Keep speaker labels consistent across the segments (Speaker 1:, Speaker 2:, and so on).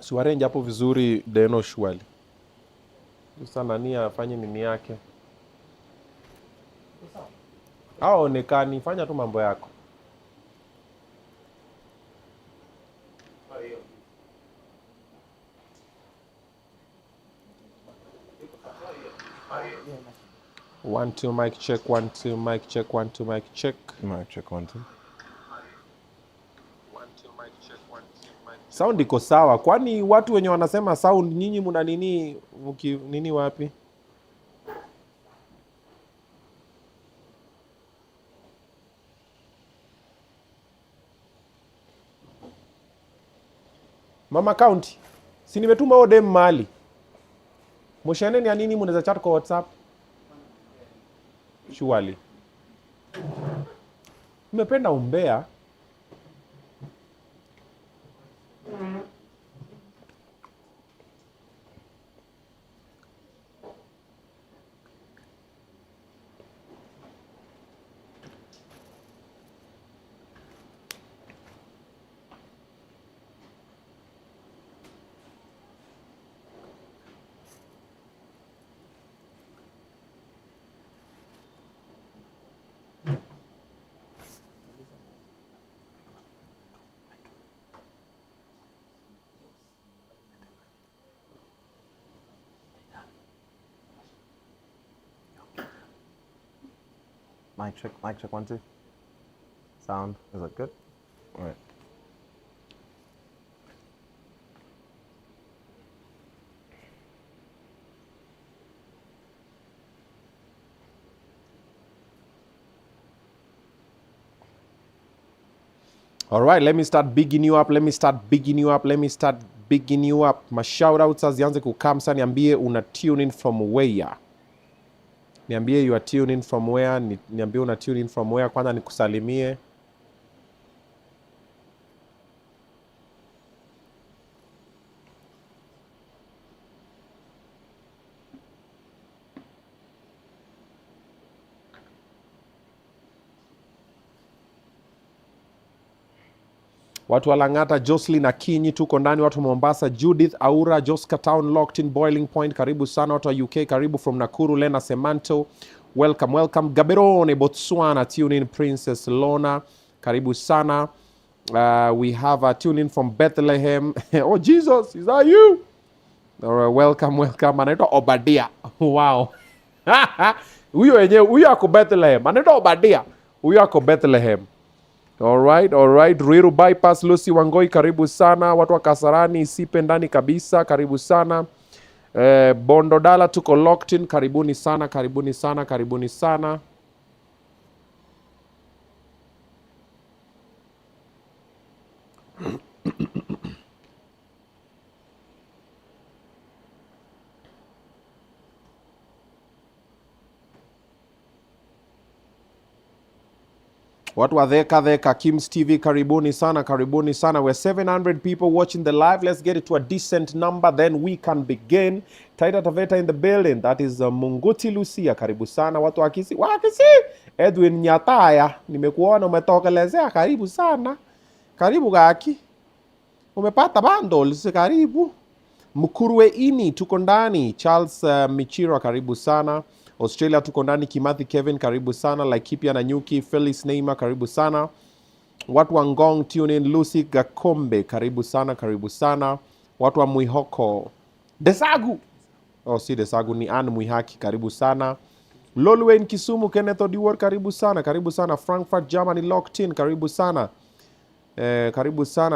Speaker 1: Siwarenje hapo vizuri Deno Shwali. Sasa nani afanye nini yake? Haonekani, fanya tu mambo yako. One, two, mic check, one, two, mic check, one, two, mic check.
Speaker 2: Mic check, one, two.
Speaker 1: Sound iko sawa. Kwani watu wenye wanasema sound nyinyi muna nini nini wapi? Mama County, si nimetuma odem mali. Moshane ni nini mnaweza chat kwa WhatsApp? Surely. Nimependa umbea.
Speaker 2: Mic check, one, two. Sound, is that good? All right.
Speaker 1: All right, let me start bigging you up. My shout outs zianze kukamsa. Niambie una tune in from where? Niambie you are tune in from where? Niambie una tune in from where? Kwanza nikusalimie. Watu wa Lang'ata, Jocelyn Akinyi tuko ndani. Watu wa Mombasa, Judith Aura, Joska Town, Locked in, Boiling Point, karibu sana. Watu wa UK, karibu from Nakuru, Lena Semanto, welcome. Gaberone, Botswana, tune in. Princess Lona, karibu sana. We have a tune in from Bethlehem. Oh Jesus, is that you? All right, welcome. Anaitwa Obadia. Wow. Huyo ako Bethlehem. Anaitwa Obadia. Huyo ako Bethlehem. All right. Ruiru Bypass, Lucy Wangoi, karibu sana. Watu wa Kasarani, Isipe ndani kabisa, karibu sana. Bondo Dala tuko locked in, karibuni sana. Watu wa Dheka, Kim's TV, karibuni sana. We're 700 people watching the live. Let's get it to a decent number, then we can begin. Taita Taveta in the building. That is Munguti Lucia, karibu sana. Watu wa Kisii, Edwin Nyataya, nimekuona umetokelezea, karibu sana. Karibu gaki. Umepata bundles, karibu. Mkurwe ini, tuko ndani. Charles Michira, karibu sana. Australia tuko ndani. Kimathi Kevin, karibu sana. Laikipia na Nyuki, Phyllis Neymar, karibu sana. Watu wa Ngong tune in. Lucy Gakombe, karibu sana. Watu wa Mwihoko, Desagu, si Desagu, ni Anne Mwihaki, karibu sana. Lolwen Kisumu, Kenneth Odiwar, karibu sana. Frankfurt Germany locked in, karibu sana.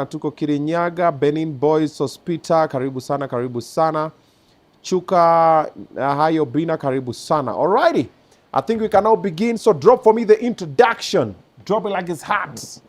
Speaker 1: Tuko Kirinyaga, Benin Boys Hospital, karibu sana. Chuka Hayo Obinna, karibu sana. Alrighty, I think we can now begin. So drop for me the introduction. Drop it like it's hot.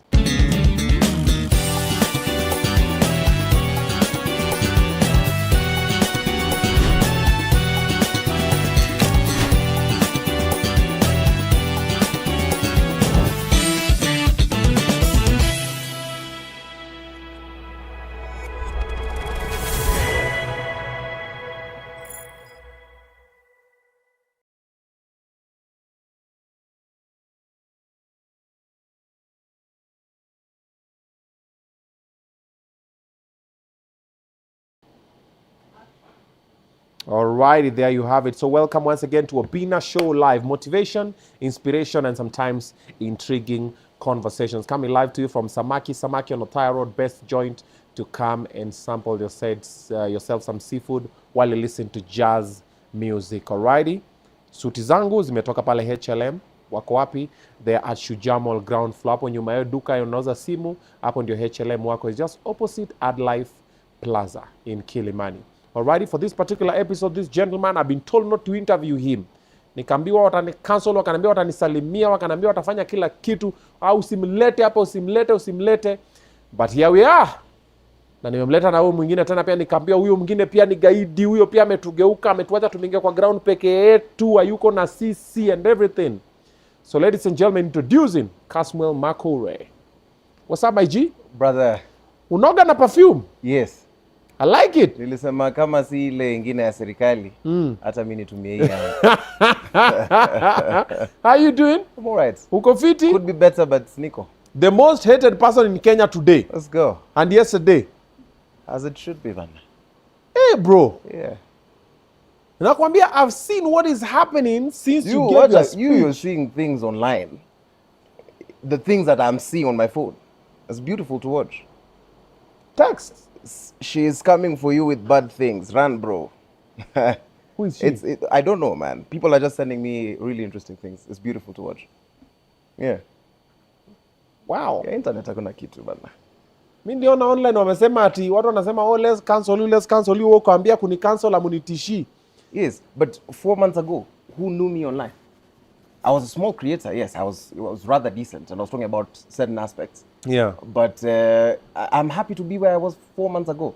Speaker 1: Alrighty, there you have it. So welcome once again to Obinna Show Live. Motivation, inspiration, and sometimes intriguing conversations. Coming live to you from Samaki on Othaya Road, best joint to come and sample yourself some seafood while you listen to jazz music. Alrighty. Suti zangu zimetoka pale HLM. Wako wapi? They are at Shujaa Mall ground floor. Hapo nyuma ya duka unauza simu, hapo ndio HLM wako. Is just opposite Adlife Plaza in Kilimani. Alrighty, for this particular episode, this gentleman, I've been told not to interview him. Nikambiwa watani cancel, wakaniambia watanisalimia, wakaniambia watafanya kila kitu, au usimlete hapa, usimlete. But here we are. Na nimemleta na huyo mwingine tena pia nikamwambia huyo mwingine pia ni gaidi, huyo pia ametugeuka, ametuacha tumeingia kwa ground peke yetu, hayuko na CC and everything. So ladies and gentlemen, introducing Kasmuel McOure. What's up, my G?
Speaker 2: Brother.
Speaker 1: Unoga na perfume?
Speaker 2: Yes.
Speaker 1: I like it.
Speaker 2: Nilisema kama si ile ingine ya serikali, hata mimi nitumie hii.
Speaker 1: How you doing?
Speaker 2: I'm all right.
Speaker 1: Uko fiti?
Speaker 2: Could be better, but niko.
Speaker 1: The most hated person in Kenya today.
Speaker 2: Let's go.
Speaker 1: And yesterday.
Speaker 2: As it should be, man.
Speaker 1: Hey, bro.
Speaker 2: Yeah.
Speaker 1: Nakwambia, I've seen what is happening since you gave your speech.
Speaker 2: You're seeing things online. The things that I'm seeing on my phone. It's beautiful to watch.
Speaker 1: Text.
Speaker 2: She is coming for you with bad things. Run, bro.
Speaker 1: Who is she?
Speaker 2: I don't know, man. People are just sending me really interesting things. It's beautiful to watch. Yeah.
Speaker 1: Wow.
Speaker 2: Yeah, internet hakuna kitu bana.
Speaker 1: Mimi niliona online wamesema ati watu wanasema oh let's cancel you ukaambia kuni cancel amunitishi.
Speaker 2: Yes, but 4 months ago, who knew me online? I was a small creator. Yes, I was rather decent and I was talking about certain aspects.
Speaker 1: Yeah.
Speaker 2: But I'm happy to be where I was 4 months ago.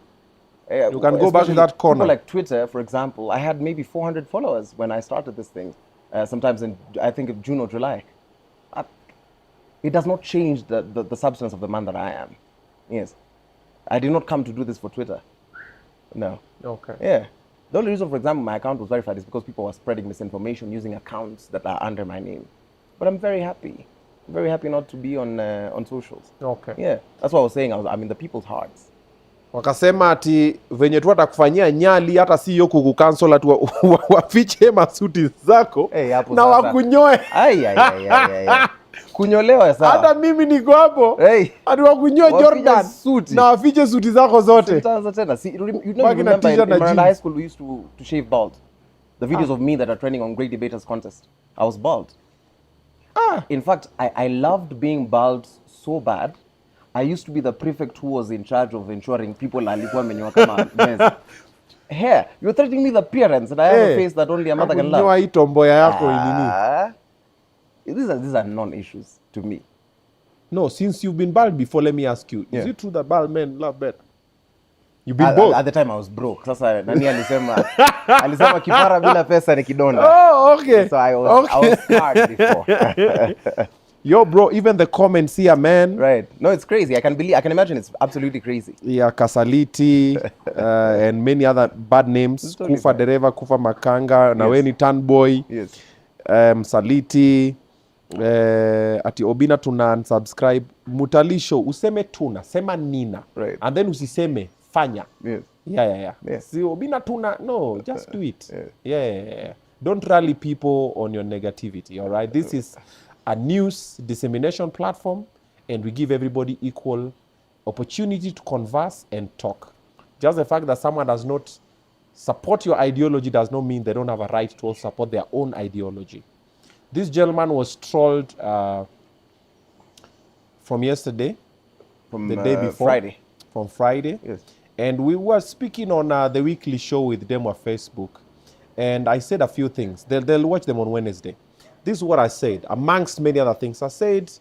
Speaker 1: You can go back to that corner.
Speaker 2: People like Twitter, for example, I had maybe 400 followers when I started this thing. Sometimes in, I think, of June or July. It does not change the substance of the man that I am. Yes. I did not come to do this for Twitter. No.
Speaker 1: Okay.
Speaker 2: Yeah. The only reason, for example, my account was verified is because people were spreading misinformation using accounts that are under my name. But I'm very happy. I'm very happy not to be on socials.
Speaker 1: Okay.
Speaker 2: Yeah. That's what I was saying. I'm in the people's hearts.
Speaker 1: Wakasema ati venye tu atakufanyia nyali hata si yo kukucancel atu wafiche masuti zako na wakunyoe.
Speaker 2: Kunyolewa sawa.
Speaker 1: Hata mimi niko hapo. Ati wakunyoe Jordan na wafiche suti zako zote.
Speaker 2: Tena. See, you know, remember in high school we used to shave bald. The videos of me that are trending on Great Debaters Contest. I was bald. In fact, I loved being bald so bad. I used to be the prefect who was in charge of ensuring people alikuwa amenyoa kama meza. Hair, you're threatening me the appearance and I have a face that only a mother can love.
Speaker 1: Kunyoa hii tomboya yako nini?
Speaker 2: These are non-issues to me.
Speaker 1: No, since you've been bald before, let me ask you, is it true that bald men love better? You've been bald?
Speaker 2: At the time I was broke. Sasa nani alisema kipara bila pesa ni kidonda.
Speaker 1: Oh, okay.
Speaker 2: So I was smart before.
Speaker 1: Yo, bro, even the comments here, man.
Speaker 2: Right. No, it's crazy. I can imagine it's absolutely crazy.
Speaker 1: Yeah, Kasaliti and many other bad names.
Speaker 2: Totally
Speaker 1: Kufa Dereva, Kufa Makanga, yes. Naweni Tanboy.
Speaker 2: Yes.
Speaker 1: Saliti. Ati Obinna tuna unsubscribe. Mutalisho, useme tuna, sema nina.
Speaker 2: Right.
Speaker 1: And then usiseme fanya.
Speaker 2: Yes.
Speaker 1: Yeah. See, Obinna tuna, no, just do it. Yeah. Don't rally people on your negativity, all right? This is a news dissemination platform, and we give everybody equal opportunity to converse and talk. Just the fact that someone does not support your ideology does not mean they don't have a right to also support their own ideology. This gentleman was trolled from yesterday,
Speaker 2: from
Speaker 1: the day before.
Speaker 2: Friday.
Speaker 1: From Friday.
Speaker 2: Yes.
Speaker 1: And we were speaking on the weekly show with them on Facebook, and I said a few things. They'll watch them on Wednesday. This is what I said, amongst many other things. I said,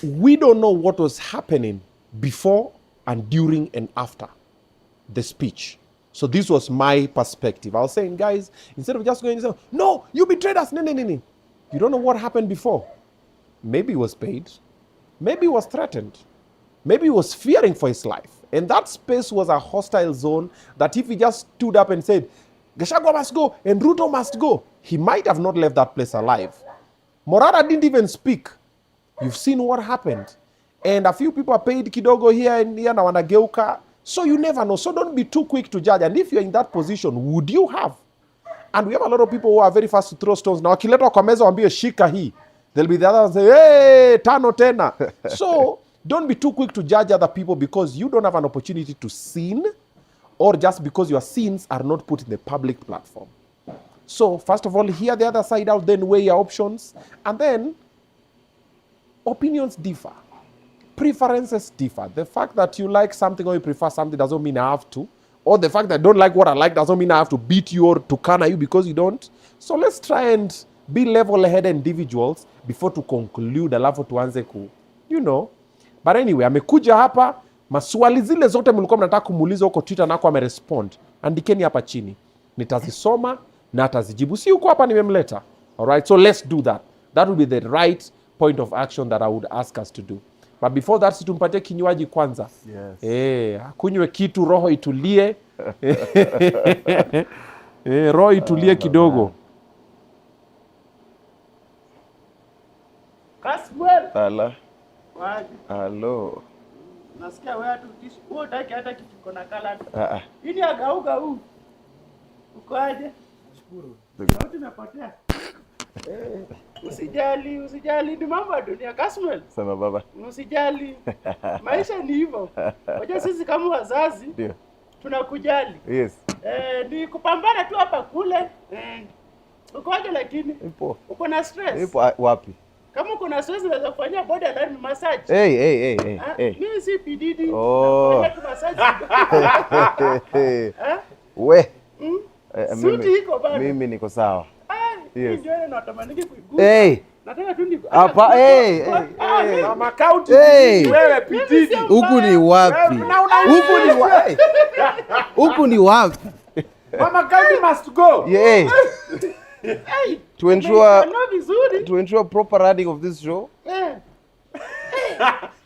Speaker 1: we don't know what was happening before and during and after the speech. So this was my perspective. I was saying, guys, instead of just going, no, you betrayed us. No. You don't know what happened before. Maybe he was paid. Maybe he was threatened. Maybe he was fearing for his life. And that space was a hostile zone that if he just stood up and said, Gachagua must go and Ruto must go, he might have not left that place alive. Morara didn't even speak. You've seen what happened. And a few people are paid kidogo here and here na wanageuka. So you never know. So don't be too quick to judge. And if you're in that position, would you have? And we have a lot of people who are very fast to throw stones. Now, akiletwa kwa meza waambie shika hii. There'll be the others say, hey, tano tena. So don't be too quick to judge other people because you don't have an opportunity to sin, or just because your sins are not put in the public platform. So first of all, hear the other side out, then weigh your options. And then opinions differ. Preferences differ. The fact that you like something or you prefer something doesn't mean I have to. Or the fact that I don't like what I like doesn't mean I have to beat you or to corner you because you don't. So let's try and be level-headed individuals before to conclude, alafu tuanze you know. But anyway, amekuja hapa, maswali zile zote mlikuwa mnataka kumuuliza huko Twitter nako amerespond. Andikeni hapa chini. Nitazisoma na atazijibu. Si huko hapa nimemleta. Alright, so let's do that. That would be the right point of action that I would ask us to do. But before that, situmpatie kinywaji kwanza.
Speaker 2: Yes.
Speaker 1: Kunywe kitu, roho itulie. Roho itulie kidogo.
Speaker 3: Kasmuel.
Speaker 2: Ala.
Speaker 3: Waje.
Speaker 2: Hello.
Speaker 3: Nasikia wewe tu wewe utaki hata kitu kona kala. Hii ya gau. Uko aje? Nashukuru. Sauti inapotea. Usijali ni mambo ya dunia Kasmuel.
Speaker 2: Sema baba.
Speaker 3: Usijali. Maisha ni hivyo. Wacha sisi kama wazazi
Speaker 2: ndio
Speaker 3: tunakujali.
Speaker 2: Yes.
Speaker 3: Ni kupambana tu hapa kule. Uko aje lakini?
Speaker 2: Ipo.
Speaker 3: Uko na stress?
Speaker 2: Ipo wapi?
Speaker 3: Kama kuna stress unaweza kufanyia borderline massage.
Speaker 2: Hey.
Speaker 3: Mimi si PDD.
Speaker 2: Oh.
Speaker 3: Massage.
Speaker 2: We.
Speaker 3: Suti iko bado.
Speaker 2: Mimi niko sawa.
Speaker 3: Yes. Ndio natamani kuigusa.
Speaker 2: Hey.
Speaker 3: Nataka tu ndiko.
Speaker 2: Hapa
Speaker 1: Mama county
Speaker 2: wewe
Speaker 1: PDD.
Speaker 2: Huku ni wapi? Huku ni wapi?
Speaker 1: Mama county must go.
Speaker 2: Yeah. To ensure proper running of this show.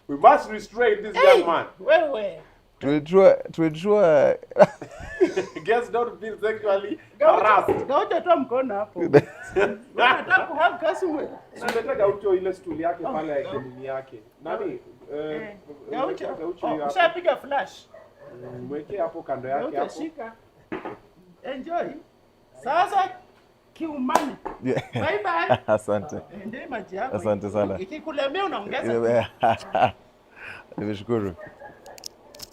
Speaker 1: We must restrain this young man.
Speaker 3: Wewe.
Speaker 2: To ensure
Speaker 1: guests don't feel sexually harassed.
Speaker 3: Gaucho toa mkono hapo. Nataka kuhug Kasmuel.
Speaker 1: Unataka Gaucho ile stool yake pale ya kimini yake. Nani?
Speaker 3: Gaucho. Ushapiga flash.
Speaker 1: Mweke hapo kando yake hapo.
Speaker 3: Shika. Enjoy. Sasa kiumani. Bye bye.
Speaker 2: Asante.
Speaker 3: Ndio maji yako.
Speaker 2: Asante sana.
Speaker 3: Ikikulemea unaongeza.
Speaker 2: Nimeshukuru.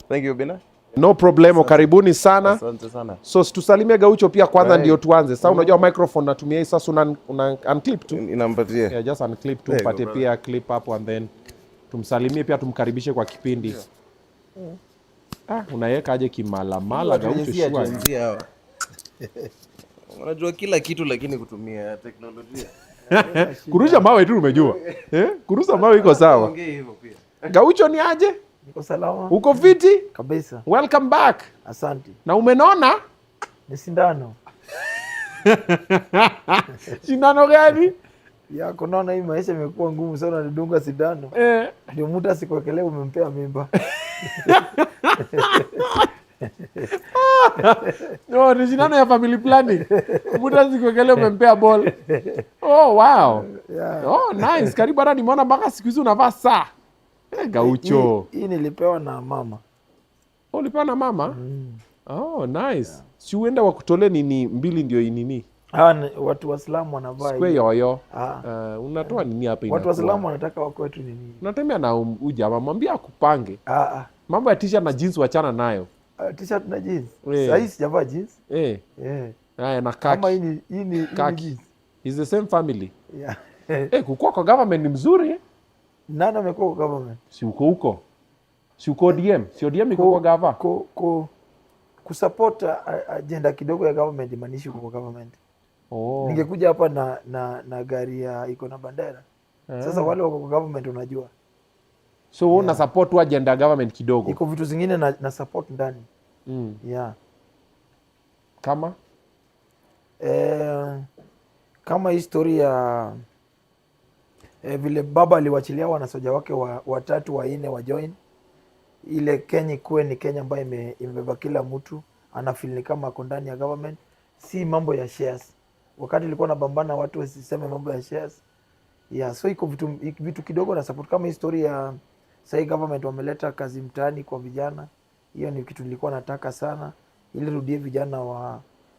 Speaker 2: Thank you Obinna.
Speaker 1: No problemo, karibuni sana.
Speaker 2: Asante sana.
Speaker 1: So tusalimie Gaucho pia kwanza ndio tuanze. Sasa unajua microphone natumia hii sasa una unclip tu.
Speaker 2: Inampatia.
Speaker 1: Yeah, just unclip tu mpate pia clip hapo and then tumsalimie pia tumkaribishe kwa kipindi. Unaweka aje kimalamala Gaucho shua.
Speaker 2: Unajua kila kitu lakini kutumia teknolojia.
Speaker 1: Kurusha mawe tu umejua. Kurusha mawe iko sawa.
Speaker 2: Ongea hivyo pia.
Speaker 1: Gaucho ni aje?
Speaker 4: Niko salama.
Speaker 1: Uko fiti?
Speaker 4: Kabisa.
Speaker 1: Welcome back.
Speaker 4: Asante.
Speaker 1: Na umenona?
Speaker 4: Ni sindano.
Speaker 1: Sindano gani?
Speaker 4: Ya kunaona hii maisha imekuwa ngumu sana nidunga sindano. Ndio mtu asikuwekelee umempea mimba.
Speaker 1: No, ni sindano ya family planning. Mtu asikuwekelee umempea ball. Oh, wow.
Speaker 4: Yeah.
Speaker 1: Oh, nice. Karibu hata nimeona mpaka siku hizi unavaa saa. Gaucho.
Speaker 4: Hii nilipewa na mama.
Speaker 1: Ulipewa na mama? Oh, nice. Si uenda wakutole nini mbili ndio nini?
Speaker 4: Watu Waislamu wanavaa.
Speaker 1: Square yoyo. Unatoa nini hapa inakuwa?
Speaker 4: Watu Waislamu wanataka wako wetu nini?
Speaker 1: Unatembea na ujamaa mwambie akupange. Mambo ya t-shirt na jeans wachana nayo.
Speaker 4: T-shirt na jeans. Sasa hii sijavaa jeans.
Speaker 1: Na kaki.
Speaker 4: Kama hii ni
Speaker 1: kaki. Is the same family.
Speaker 4: Yeah.
Speaker 1: Kukua kwa government ni mzuri.
Speaker 4: Nani amekuwa kwa government?
Speaker 1: Si uko huko. Si uko DM. Si ODM iko kwa gava.
Speaker 4: Kusupport agenda kidogo ya government imanishi kwa government. Ningekuja hapa na gari ya iko na bandera. Sasa wale wako kwa government unajua.
Speaker 1: So una support wa agenda government kidogo.
Speaker 4: Iko vitu zingine na support ndani. Yeah.
Speaker 1: Kama
Speaker 4: kama historia vile baba aliwachilia wanasoja wake watatu wanne wa join ile Kenya kuwe ni Kenya ambayo imebeba kila mtu anafeel ni kama ako ndani ya government, si mambo ya shares. Wakati ilikuwa nabambana watu wasiseme mambo ya shares. Yeah, so iko vitu kidogo na support kama historia ya sasa government wameleta kazi mtaani kwa vijana. Hiyo ni kitu nilikuwa nataka sana, ili rudie vijana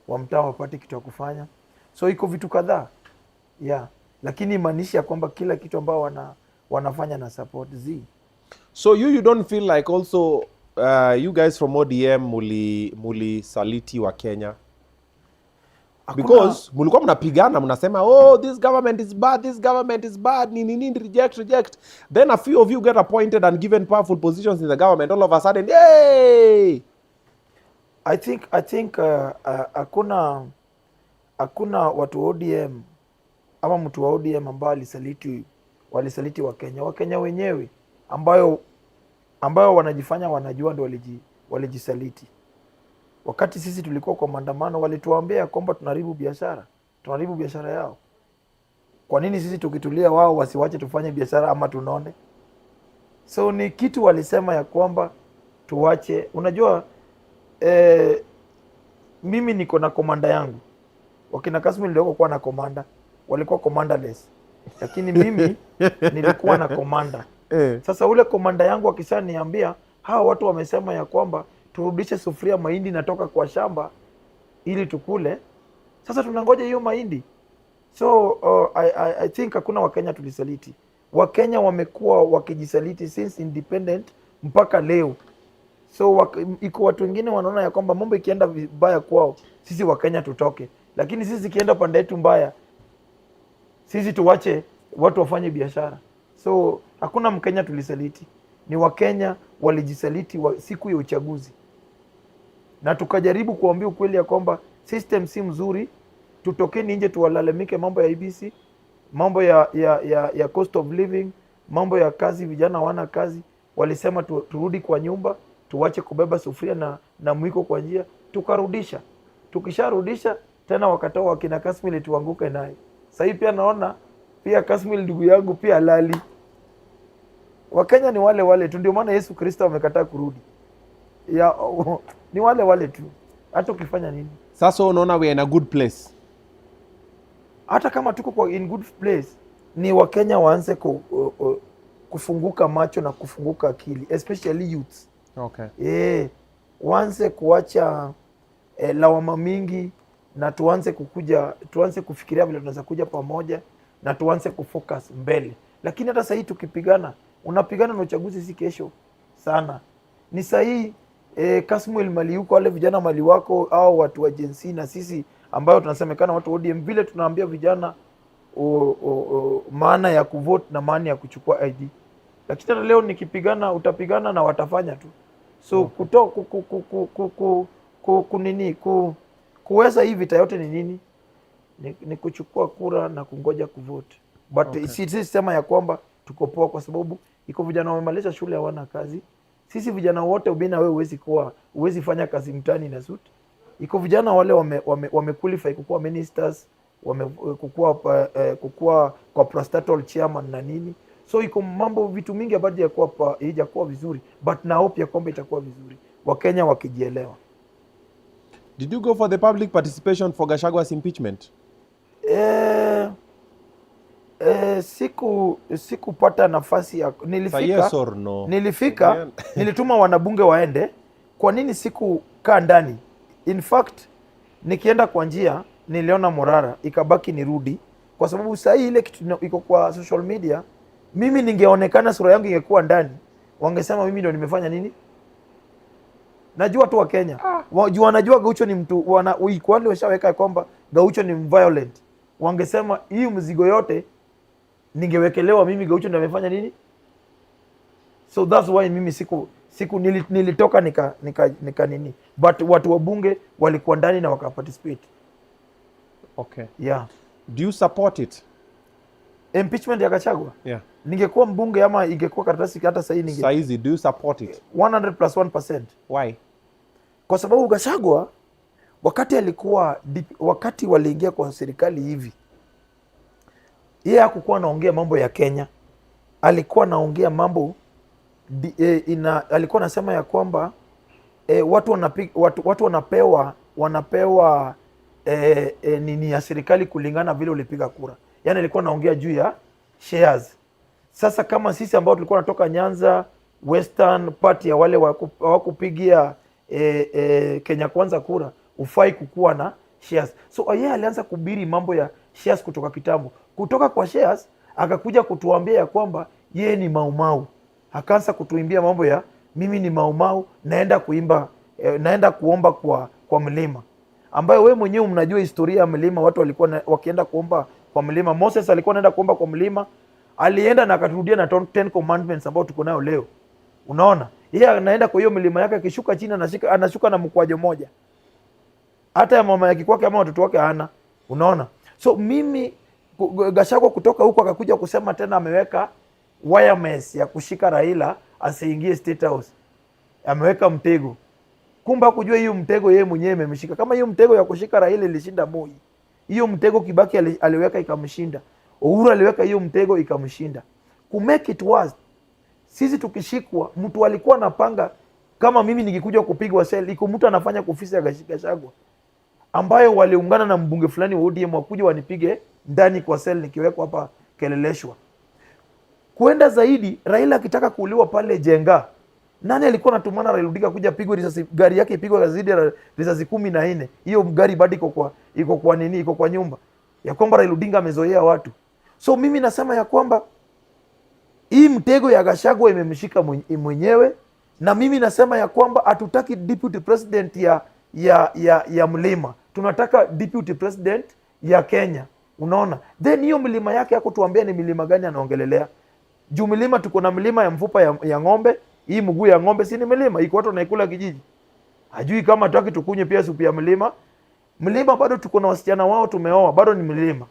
Speaker 4: wa mtaa wapate kitu ya kufanya. So iko vitu kadhaa. Yeah. Lakini maanishi ya kwamba kila kitu ambao wanafanya na support Z.
Speaker 1: So you don't feel like also you guys from ODM muli saliti wa Kenya? Because mulikuwa mnapigana mnasema oh this government is bad nini reject, then a few of you get appointed and given powerful positions in the government, all of a sudden hey!
Speaker 4: I think hakuna watu wa ODM ama mtu wa ODM ambao walisaliti Wakenya wenyewe ambayo wanajifanya wanajua ndio walijisaliti. Wakati sisi tulikuwa kwa maandamano walituambia kwamba tunaharibu biashara yao. Kwa nini sisi tukitulia wao wasiwache tufanye biashara ama tunone? So ni kitu walisema ya kwamba tuwache. Unajua mimi niko na komanda yangu. Wakina Kasmuel ndio kwa na komanda, walikuwa commanderless. Lakini mimi nilikuwa na komanda. Sasa ule komanda yangu akishaniambia hawa watu wamesema ya kwamba turudishe sufuria mahindi natoka kwa shamba ili tukule. Sasa tunangoja hiyo mahindi. So I think hakuna Wakenya tulisaliti. Wakenya wamekuwa wakijisaliti since independent mpaka leo. So iko watu wengine wanaona ya kwamba mambo ikienda vibaya kwao sisi Wakenya tutoke. Lakini sisi ikienda pande yetu mbaya sisi tuwache watu wafanye biashara. So hakuna Mkenya tulisaliti. Ni Wakenya walijisaliti siku ya uchaguzi. Na tukajaribu kuambia ukweli ya kwamba system si mzuri, tutokeni nje tuwalalamike mambo ya IBC, mambo ya cost of living, mambo ya kazi, vijana hawana kazi. Walisema turudi kwa nyumba, tuwache kubeba sufuria na mwiko kwa njia, tukarudisha. Tukisharudisha tena wakatoa wakina Kasmuel tuanguke naye. Sasa pia naona pia Kasmuel ndugu yangu pia halali. Wakenya ni wale tu, ndio maana Yesu Kristo amekataa kurudi. Ni wale tu. Hata ukifanya nini?
Speaker 1: Sasa unaona we are in a good place.
Speaker 4: Hata kama tuko in good place, ni Wakenya waanze kufunguka macho na kufunguka akili, especially youths.
Speaker 1: Okay.
Speaker 4: Waanze kuacha lawama mingi na tuanze kufikiria vile tunaweza kuja pamoja na tuanze kufocus mbele. Lakini hata sasa tukipigana, unapigana na uchaguzi si kesho sana. Ni sasa Kasmuel mali huko, wale vijana mali wako au watu wa Gen Z na sisi ambao tunasemekana watu ODM, vile tunaambia vijana maana ya kuvote na maana ya kuchukua ID. Lakini hata leo nikipigana utapigana na watafanya tu. So kuweza hii vita yote ni nini? Ni kuchukua kura na kungoja kuvote. But okay. Sisi sema ya kwamba tuko poa kwa sababu iko vijana wamemaliza shule hawana kazi. Sisi vijana wote Obinna wewe huwezi fanya kazi mtani na suit. Iko vijana wale wamequalify kukuwa ministers, kukua kwa prostatal chairman na nini. So iko mambo vitu mingi baada ya haijakuwa vizuri, but na hope ya kwamba itakuwa vizuri. Wakenya wakijielewa.
Speaker 1: Did you go for the public participation for Gachagua's impeachment?
Speaker 4: Sikupata nafasi ya nilifika.
Speaker 1: Yes or no?
Speaker 4: Nilifika, nilituma wanabunge waende. Kwa nini sikukaa ndani? In fact, nikienda kwa njia niliona morara, ikabaki nirudi kwa sababu sasa ile kitu iko kwa social media, mimi ningeonekana sura yangu ingekuwa ndani, wangesema mimi ndio nimefanya nini? Najua tu wa Kenya. Wanajua Gaucho ni mtu wale washaweka kwamba Gaucho ni violent. Wangesema hii mzigo yote ningewekelewa mimi Gaucho ndio amefanya nini? So that's why mimi nilitoka nika nini. But watu wa bunge walikuwa ndani na wakaparticipate.
Speaker 1: Okay.
Speaker 4: Yeah.
Speaker 1: Do you support it?
Speaker 4: Impeachment ya Gachagua?
Speaker 1: Yeah.
Speaker 4: Ningekuwa mbunge ama ingekuwa karatasi hata sasa hivi
Speaker 1: Saizi, do you support it?
Speaker 4: 100+1%.
Speaker 1: Why?
Speaker 4: Kwa sababu Gachagua wakati waliingia kwa serikali hivi, yeye hakukuwa anaongea mambo ya Kenya. Alikuwa anaongea mambo alikuwa anasema ya kwamba watu wanapewa nini ya serikali kulingana vile ulipiga kura. Yaani alikuwa anaongea juu ya shares. Sasa kama sisi ambao tulikuwa natoka Nyanza, Western Party ya wale wakupigia Kenya Kwanza kura, ufai kukuwa na shares. So yeye alianza kubiri mambo ya shares kutoka kitambo. Kutoka kwa shares akakuja kutuambia ya kwamba yeye ni maumau. Akaanza kutuimbia mambo ya mimi ni maumau, naenda kuimba naenda kuomba kwa mlima, ambayo wewe mwenyewe mnajua historia ya mlima. Watu walikuwa wakienda kuomba kwa mlima. Moses alikuwa anaenda kuomba kwa mlima, alienda na akaturudia na 10 commandments ambao tuko nayo leo. Unaona, yeye anaenda kwa hiyo milima yake, akishuka chini anashuka na mkwajo moja, hata ya mama yake kwake ama watoto wake hana. Unaona, so mimi Gachagua kutoka huko akakuja kusema tena ameweka wireless ya kushika Raila asiingie State House, ameweka mtego. Kumbe hakujua hiyo mtego yeye mwenyewe imemshika. Kama hiyo mtego ya kushika Raila ilishinda Moi, hiyo mtego Kibaki aliweka ikamshinda, Uhuru aliweka hiyo mtego ikamshinda. Ku make it worse, sisi tukishikwa, mtu alikuwa anapanga kama mimi nikikuja kupigwa sel, iko mtu anafanya kufisi ya Gachagua ambayo waliungana na mbunge fulani wa ODM wakuja wanipige ndani kwa sel nikiwekwa hapa Keleleshwa. Kuenda zaidi, Raila akitaka kuuliwa pale Jenga, nani alikuwa anatumana Raila Odinga kuja pigwe risasi, gari yake ipigwe zaidi ya risasi 14. Hiyo gari bado iko kwa nyumba ya kwamba Raila Odinga amezoea watu. So mimi nasema ya kwamba hii mtego ya Gachagua imemshika mwenyewe, na mimi nasema ya kwamba hatutaki deputy president ya mlima, tunataka deputy president ya Kenya. Unaona, then hiyo milima yake yako tuambia ni milima gani anaongelelea? Juu milima tuko na milima ya mfupa ya ng'ombe, hii mguu ya ng'ombe si ni milima, iko watu wanaikula kijiji. Hajui kama tutaki tukunye pia supu ya milima. Milima bado tuko na wasichana wao tumeoa, bado ni milima.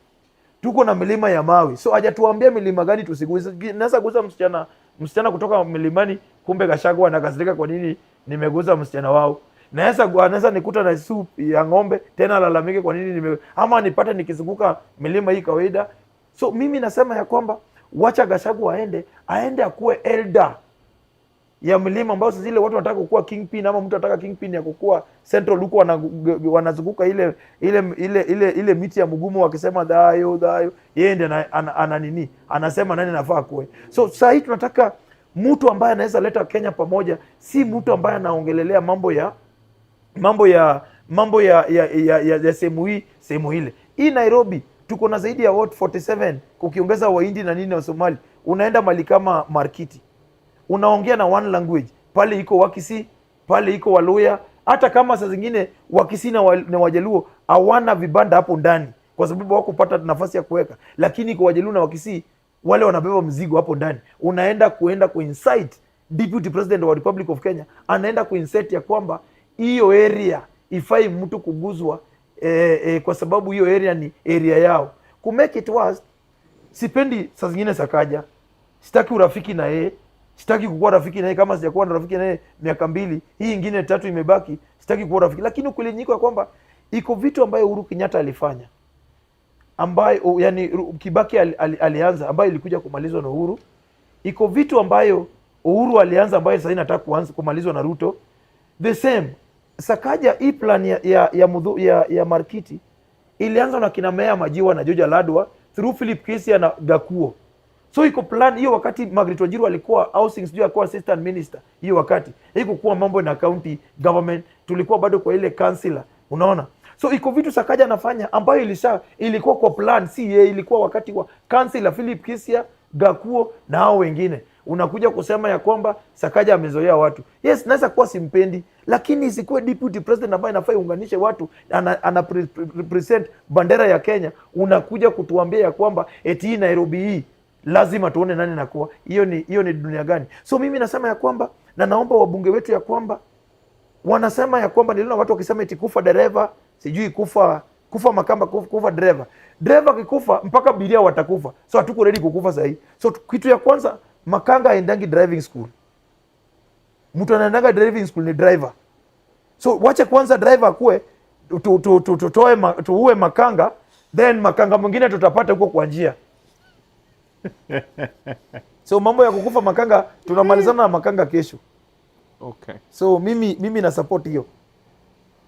Speaker 4: Tuko na milima ya mawe. So hajatuambia milima gani tusiguze. Naweza guza msichana kutoka milimani, kumbe Gachagua anakasirika kwa nini nimeguza msichana wao. Naweza nikuta na supu ya ng'ombe tena alalamike kwa nini ama nipate nikizunguka milima hii kawaida. So mimi nasema ya kwamba wacha Gachagua aende akuwe elder ya milima ambao zile watu wanataka kukuwa kingpin, ama mtu anataka kingpin ya kukuwa central huko wanazunguka ile miti ya mgumu wakisema dayo yeye ndiye anasema nani nafaa kuwe. So sasa hii tunataka mtu ambaye anaweza leta Kenya pamoja, si mtu ambaye anaongelelea mambo ya sehemu ile. Hii Nairobi tuko na zaidi ya 47 ukiongeza Wahindi na nini wa Somali. Unaenda mali kama Markiti, unaongea na one language, pale iko Wakisi, pale iko Waluya. Hata kama saa zingine Wakisi na Wajaluo hawana vibanda hapo ndani kwa sababu hawakupata nafasi ya kuweka, lakini kwa Wajaluo na Wakisi wale wanabeba mzigo hapo ndani. Unaenda kuinsight Deputy President wa Republic of Kenya, anaenda kuinsight ya kwamba hiyo area ifai mtu kuguzwa kwa sababu hiyo area ni area yao. Ku make it worse, sipendi saa zingine Sakaja, sitaki urafiki na yeye, sitaki kukuwa rafiki na yeye. Kama sijakuwa na rafiki na yeye miaka 2, hii nyingine 3 imebaki, sitaki kuwa rafiki. Lakini ukweli kwamba iko vitu ambayo Uhuru Kenyatta alifanya, ambayo yani Kibaki alianza, ambayo ilikuja kumalizwa na Uhuru. Iko vitu ambayo Uhuru alianza ambayo sasa inataka kuanza kumalizwa na Ruto. The same Sakaja, hii plan ya Markiti ilianza na kina Meya Majiwa na George Ladwa through Philip Kisia na Gakuo. So iko plan hiyo wakati Margaret Wajiru alikuwa housing, sijui alikuwa assistant minister hiyo wakati. Iko kuwa mambo na county government, tulikuwa bado kwa ile councillor. Unaona? So iko vitu Sakaja anafanya ambayo ilikuwa kwa plan, si yeye, ilikuwa wakati wa councillor Philip Kisia, Gakuo na hao wengine. Unakuja kusema ya kwamba Sakaja amezoea watu. Yes, naweza kuwa simpendi, lakini isikuwe deputy president ambaye anafaa iunganishe watu, ana represent bandera ya Kenya. Unakuja kutuambia ya kwamba eti Nairobi hii lazima tuone nani nakuwa. Hiyo ni dunia gani? So mimi nasema ya kwamba, na naomba wabunge wetu ya kwamba wanasema ya kwamba niliona watu wakisema eti kufa dereva, sijui kufa Makamba, kufa dereva. Dereva kikufa mpaka abiria watakufa. So hatuko ready kukufa sasa hii. So kitu ya kwanza, makanga haendangi driving school. Mtu anaendanga driving school ni driver. So wacha kwanza driver akue, tuue makanga, then makanga mwingine tutapata huko kwa njia. So mambo ya kukufa makanga tunamalizana na makanga kesho.
Speaker 1: Okay.
Speaker 4: So mimi na support hiyo.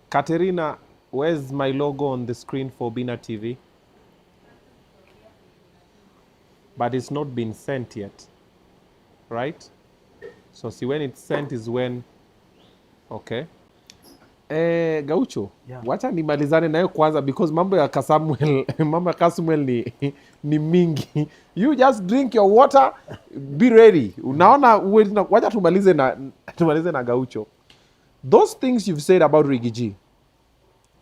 Speaker 1: Katerina, where's my logo on the screen for Obinna TV? But it's not been sent yet. Right? So see, when it's sent is when, okay. Gaucho,
Speaker 4: Yeah.
Speaker 1: wacha nimalizane nayo kwanza because mambo ya Kasmuel ni mingi. You just drink your water, be ready. Unaona, wacha tumalize na Gaucho. Those things you've said about Rigiji,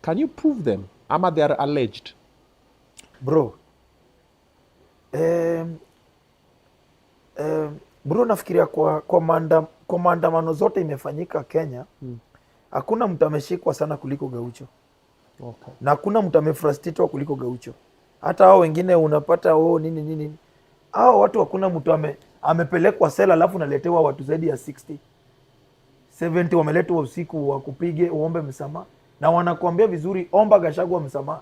Speaker 1: can you prove them? Ama they are alleged?
Speaker 4: Bro, bro, nafikiria kwa maandamano zote imefanyika Kenya, hakuna mtu ameshikwa sana kuliko Gaucho.
Speaker 1: Okay.
Speaker 4: Na hakuna mtu amefrustrated kuliko Gaucho. Hata hao wengine unapata nini. Hao watu hakuna mtu amepelekwa sela alafu naletewa watu zaidi ya 60. 70 wameletwa usiku wakupige uombe msamaha. Na wanakuambia vizuri omba Gachagua msamaha.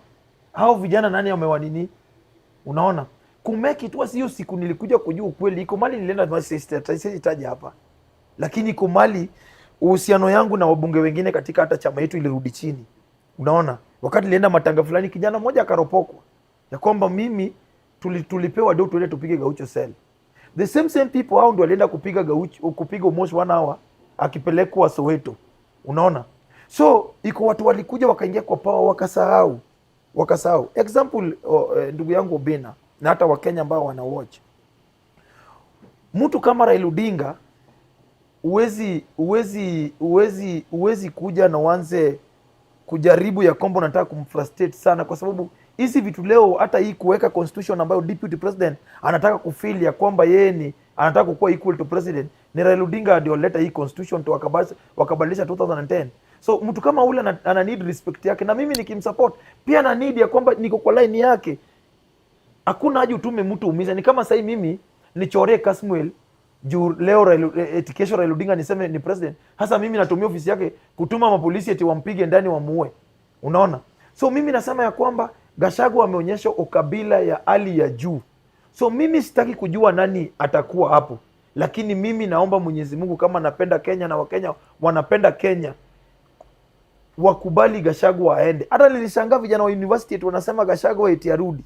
Speaker 4: Hao vijana nani wamewanini? Unaona? Kumeki tu hiyo siku nilikuja kujua ukweli. Iko mali nilienda sitaja hapa. Lakini iko mali uhusiano yangu na wabunge wengine katika hata chama yetu ilirudi chini. Unaona? Wakati nilienda matanga fulani kijana mmoja akaropokwa. Ya kwamba mimi tulipewa do tuende tupige Gaucho cell. The same people hao ndio walienda kupiga Gaucho, kupiga Moshi 1 hour akipelekwa Soweto. Unaona? So iko watu walikuja wakaingia kwa power wakasahau. Example ndugu yangu Obinna na hata Wakenya ambao wana watch. Mtu kama Raila Odinga uwezi kuja na uanze kujaribu ya kwamba unataka kumfrustrate sana, kwa sababu hizi vitu leo hata hii kuweka constitution ambayo Deputy President anataka kufeel ya kwamba yeye anataka kuwa equal to president, ni Raila Odinga ndio leta hii constitution to wakabadilisha 2010. So mtu kama ule ana need respect yake, na mimi nikimsupport pia na need ya kwamba niko kwa line yake. Hakuna haja utume mtu umiza. Ni kama sasa mimi nichoree Kasmuel juu leo kesho Raila Odinga niseme ni president. Hasa mimi natumia ofisi yake kutuma mapolisi eti wampige ndani wamuue. Unaona? So mimi nasema ya kwamba Gachagua ameonyesha ukabila ya hali ya juu. So mimi sitaki kujua nani atakuwa hapo. Lakini mimi naomba Mwenyezi Mungu kama napenda Kenya na Wakenya wanapenda Kenya, wakubali Gachagua aende. Hata nilishangaa vijana wa university eti wanasema Gachagua eti arudi.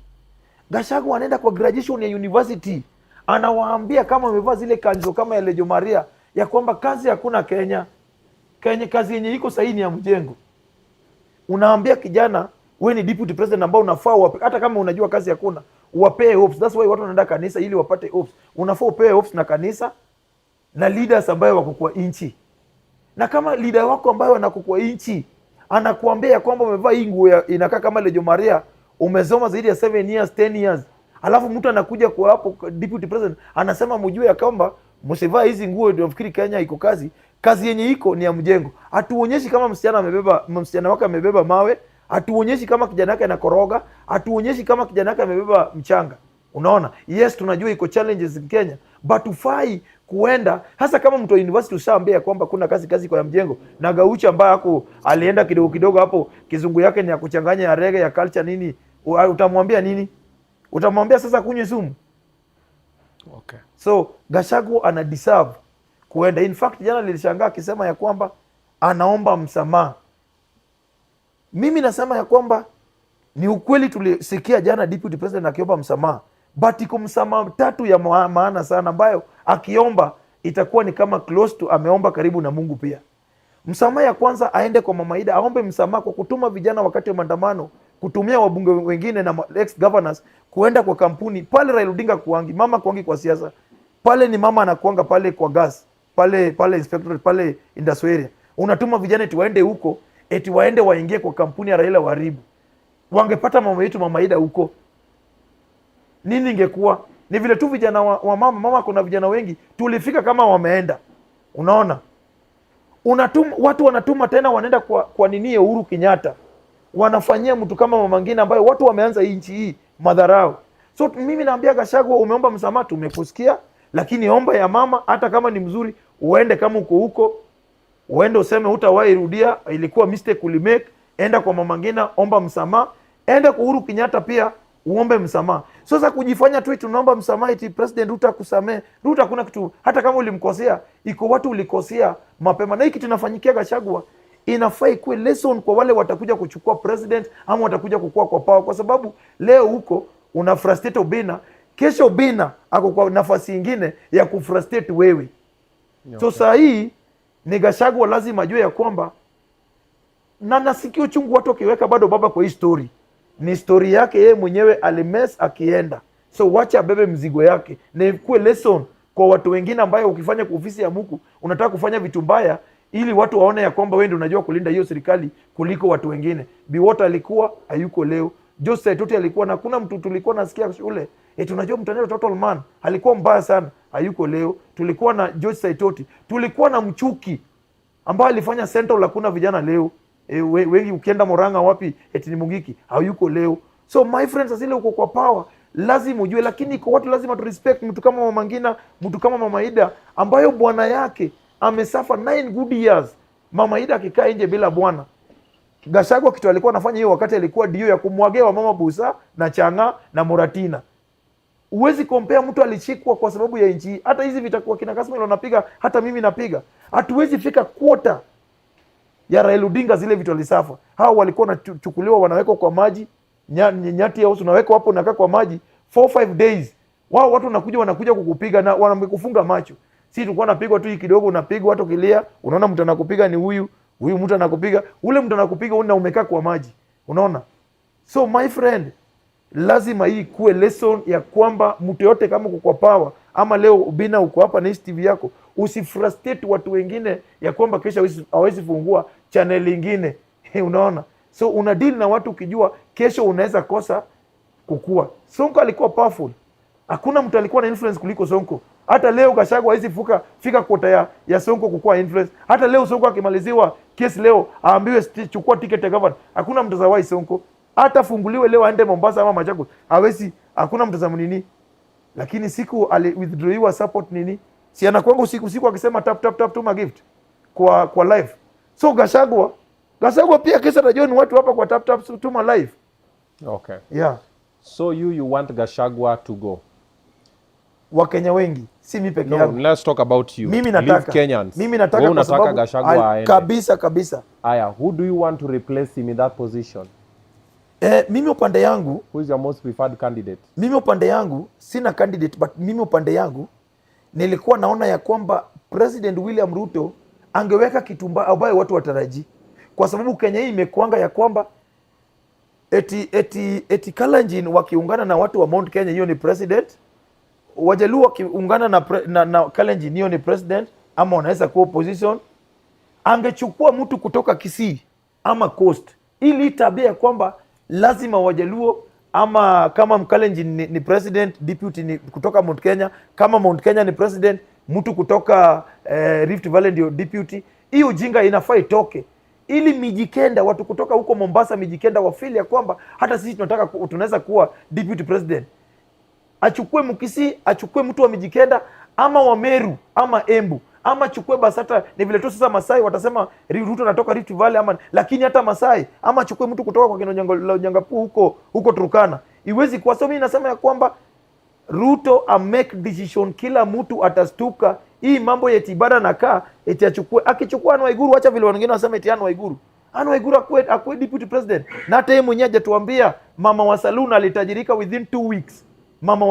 Speaker 4: Gachagua anaenda kwa graduation ya university. Anawaambia kama amevaa zile kanzo kama ya Lejo Maria ya kwamba kazi hakuna Kenya. Kenya kazi yenye iko sahihi ni ya mjengo. Unaambia kijana wewe ni deputy president ambao unafaa hata kama unajua kazi hakuna, uwapee hopes. That's why watu wanaenda kanisa ili wapate hopes. Unafaa upewe hopes na kanisa na leaders ambao wako kwa inchi. Na kama leader wako ambao wako kwa inchi anakuambia kwamba umevaa hii nguo inakaa kama Lejo Maria, umesoma zaidi ya 7 years 10 years, alafu mtu anakuja kwa hapo deputy president anasema mjue ya kwamba msivaa hizi nguo ndio nafikiri Kenya iko kazi yenye iko ni ya mjengo. Hatuonyeshi kama msichana wake amebeba mawe, hatuonyeshi kama kijana wake anakoroga, hatuonyeshi kama kijana wake amebeba mchanga. Unaona? Yes, tunajua iko challenges in Kenya, but ufai kuenda hasa kama mtu wa university ushaambia kwamba kuna kazi kwa ya mjengo, na Gaucho ambaye alienda kidogo hapo kizungu yake ni ya kuchanganya ya reggae ya culture nini, utamwambia nini? Utamwambia sasa kunywe sumu?
Speaker 1: Okay. So
Speaker 4: Gachagua ana deserve kuenda. In fact jana nilishangaa akisema ya kwamba anaomba msamaha. Mimi nasema ya kwamba ni ukweli, tulisikia jana deputy president akiomba msamaha, but iko msamaha 3 ya maana sana ambayo akiomba itakuwa ni kama close to ameomba karibu na Mungu pia. Msamaha ya kwanza aende kwa Mama Ida, aombe msamaha kwa kutuma vijana wakati wa maandamano, kutumia wabunge wengine na ex governors kuenda kwa kampuni pale Raila Odinga mama kuangi kwa siasa. Pale ni mama anakuanga pale kwa gas, pale inspectorate pale industrial area. Unatuma vijana eti waende huko, eti waende waingie kwa kampuni ya Raila waharibu. Wangepata mama yetu Mama Ida huko, nini ingekuwa? Ni vile tu vijana wa mama kuna vijana wengi tulifika kama wameenda. Unaona? Watu wanatuma tena wanaenda kwa nini ya Uhuru Kenyatta. Wanafanyia mtu kama Mama Ngina ambayo watu wameanza nchi hii madharau. So mimi naambia Gachagua, umeomba msamaha tumekusikia, lakini omba ya mama hata kama ni mzuri uende, kama uko huko uende useme hutawahi rudia, ilikuwa mistake ulimake, enda kwa Mama Ngina omba msamaha, enda kwa Uhuru Kenyatta pia uombe msamaha. Sasa kujifanya tu tunaomba msamaha eti president Ruto akusamee. Ruto hakuna kitu, hata kama ulimkosea, iko watu ulikosea mapema. Na hiki tunafanyikia Gachagua, inafaa ikuwe lesson kwa wale watakuja kuchukua president ama watakuja kukua kwa power, kwa sababu leo huko una frustrate Obinna, kesho Obinna ako kwa nafasi nyingine ya kufrustrate wewe. So saa hii ni Gachagua lazima ajue ya kwamba, na nasikia uchungu watu wakiweka bado baba kwa hii story. Ni story yake yeye mwenyewe alimes akienda. So wacha abebe mzigo yake. Na ikuwe lesson kwa watu wengine ambayo ukifanya kwa ofisi ya Mungu unataka kufanya vitu mbaya ili watu waone ya kwamba wewe ndio unajua kulinda hiyo serikali kuliko watu wengine. Biwota alikuwa hayuko leo. Jose Saitoti alikuwa, na kuna mtu tulikuwa nasikia shule tunajua mtandao total man alikuwa mbaya sana, hayuko leo. Tulikuwa na Jose Saitoti, tulikuwa na Mchuki ambaye alifanya Central, hakuna vijana leo. Wengi ukienda Moranga wapi ni Mungiki, hayuko leo. So my friends, asile uko kwa power lazima ujue, lakini kwa watu lazima tu respect mtu kama Mama Ngina, mtu kama Mama Ida ambayo bwana yake amesafa 9 good years. Mama Ida akikaa nje bila bwana. Gachagua kitu alikuwa anafanya hiyo wakati alikuwa dio ya kumwagea wa Mama Busa na Changa na Moratina. Uwezi compare mtu alishikwa kwa sababu ya nchi. Hata hizi vitakuwa kina Kasmuel wanapiga, hata mimi napiga. Hatuwezi fika quarter ya Raila Odinga zile vitu alisafa. Hao walikuwa wanachukuliwa wanawekwa kwa maji, nyati au unawekwa hapo unakaa kwa maji 4-5 days. Wao watu wanakuja kukupiga na wanakufunga macho. Sisi tulikuwa napigwa tu kidogo, unapigwa watu kilia, unaona mtu anakupiga ni huyu mtu anakupiga, ule mtu anakupiga umekaa kwa maji. Unaona? So my friend, lazima hii kuwe lesson ya kwamba mtu yote kama uko kwa power ama leo Obinna uko hapa na TV yako, usifrustrate watu wengine ya kwamba kesho hawezi fungua channel nyingine. Unaona? So una deal na watu ukijua kesho unaweza kosa kukua. Sonko alikuwa powerful. Hakuna mtu alikuwa na influence kuliko Sonko. Hata leo Gachagua hawezi fika kota ya Sonko kukua influence. Hata leo Sonko akimaliziwa kesi leo aambiwe chukua ticket ya governor, hakuna mtazawai Sonko. Hata funguliwe leo aende Mombasa ama Machakos, hawezi, hakuna mtazamu nini. Lakini siku ali withdrawiwa support nini, si anakuwa usiku akisema tap tuma gift kwa live. So Gachagua pia kesa na John watu hapa kwa tap tuma live.
Speaker 1: Okay.
Speaker 4: Yeah.
Speaker 1: So you want Gachagua to go?
Speaker 4: Wakenya wengi, si mimi peke yangu.
Speaker 1: No, let's talk about you.
Speaker 4: Mimi nataka.
Speaker 1: Leave Kenyans.
Speaker 4: Mimi nataka kwa sababu
Speaker 1: Gachagua
Speaker 4: kabisa.
Speaker 1: Aya, who do you want to replace him in that position?
Speaker 4: Mimi upande yangu,
Speaker 1: who is your most preferred candidate?
Speaker 4: Mimi upande yangu sina candidate, but mimi upande yangu nilikuwa naona ya kwamba President William Ruto angeweka kitu ambayo watu wataraji, kwa sababu Kenya hii imekuanga ya kwamba eti Kalenjin wakiungana na watu wa Mount Kenya, hiyo ni president. Wajaluo wakiungana na Kalenjin, hiyo ni president, ama wanaweza kuwa opposition. Angechukua mtu kutoka Kisii ama Coast, ili tabia ya kwamba lazima Wajaluo ama kama Mkalenjin ni president, deputy ni kutoka Mount Kenya, kama Mount Kenya ni president, mtu kutoka Rift Valley ndio deputy. Hiyo ujinga inafaa itoke, ili Mijikenda, watu kutoka huko Mombasa Mijikenda wafili ya kwamba hata sisi tunaweza kuwa deputy president. Achukue Mkisii, achukue mtu wa Mijikenda ama wa Meru ama Embu, ama chukue Basata. Ni vile tu sasa Masai watasema Ruto anatoka Rift Valley ama, lakini hata Masai ama chukue mtu kutoka kwa Kinonyangapu huko Turkana. Iwezi kwa, so mimi nasema ya kwamba Ruto make decision, kila mtu atastuka. Hii mambo ya tibada nakaa eti akichukua Anne Waiguru, acha vile wengine wasema eti Anne Waiguru akue deputy president. Na hata yeye mwenyewe hajatuambia mama wa saloon alitajirika within 2 weeks. Mama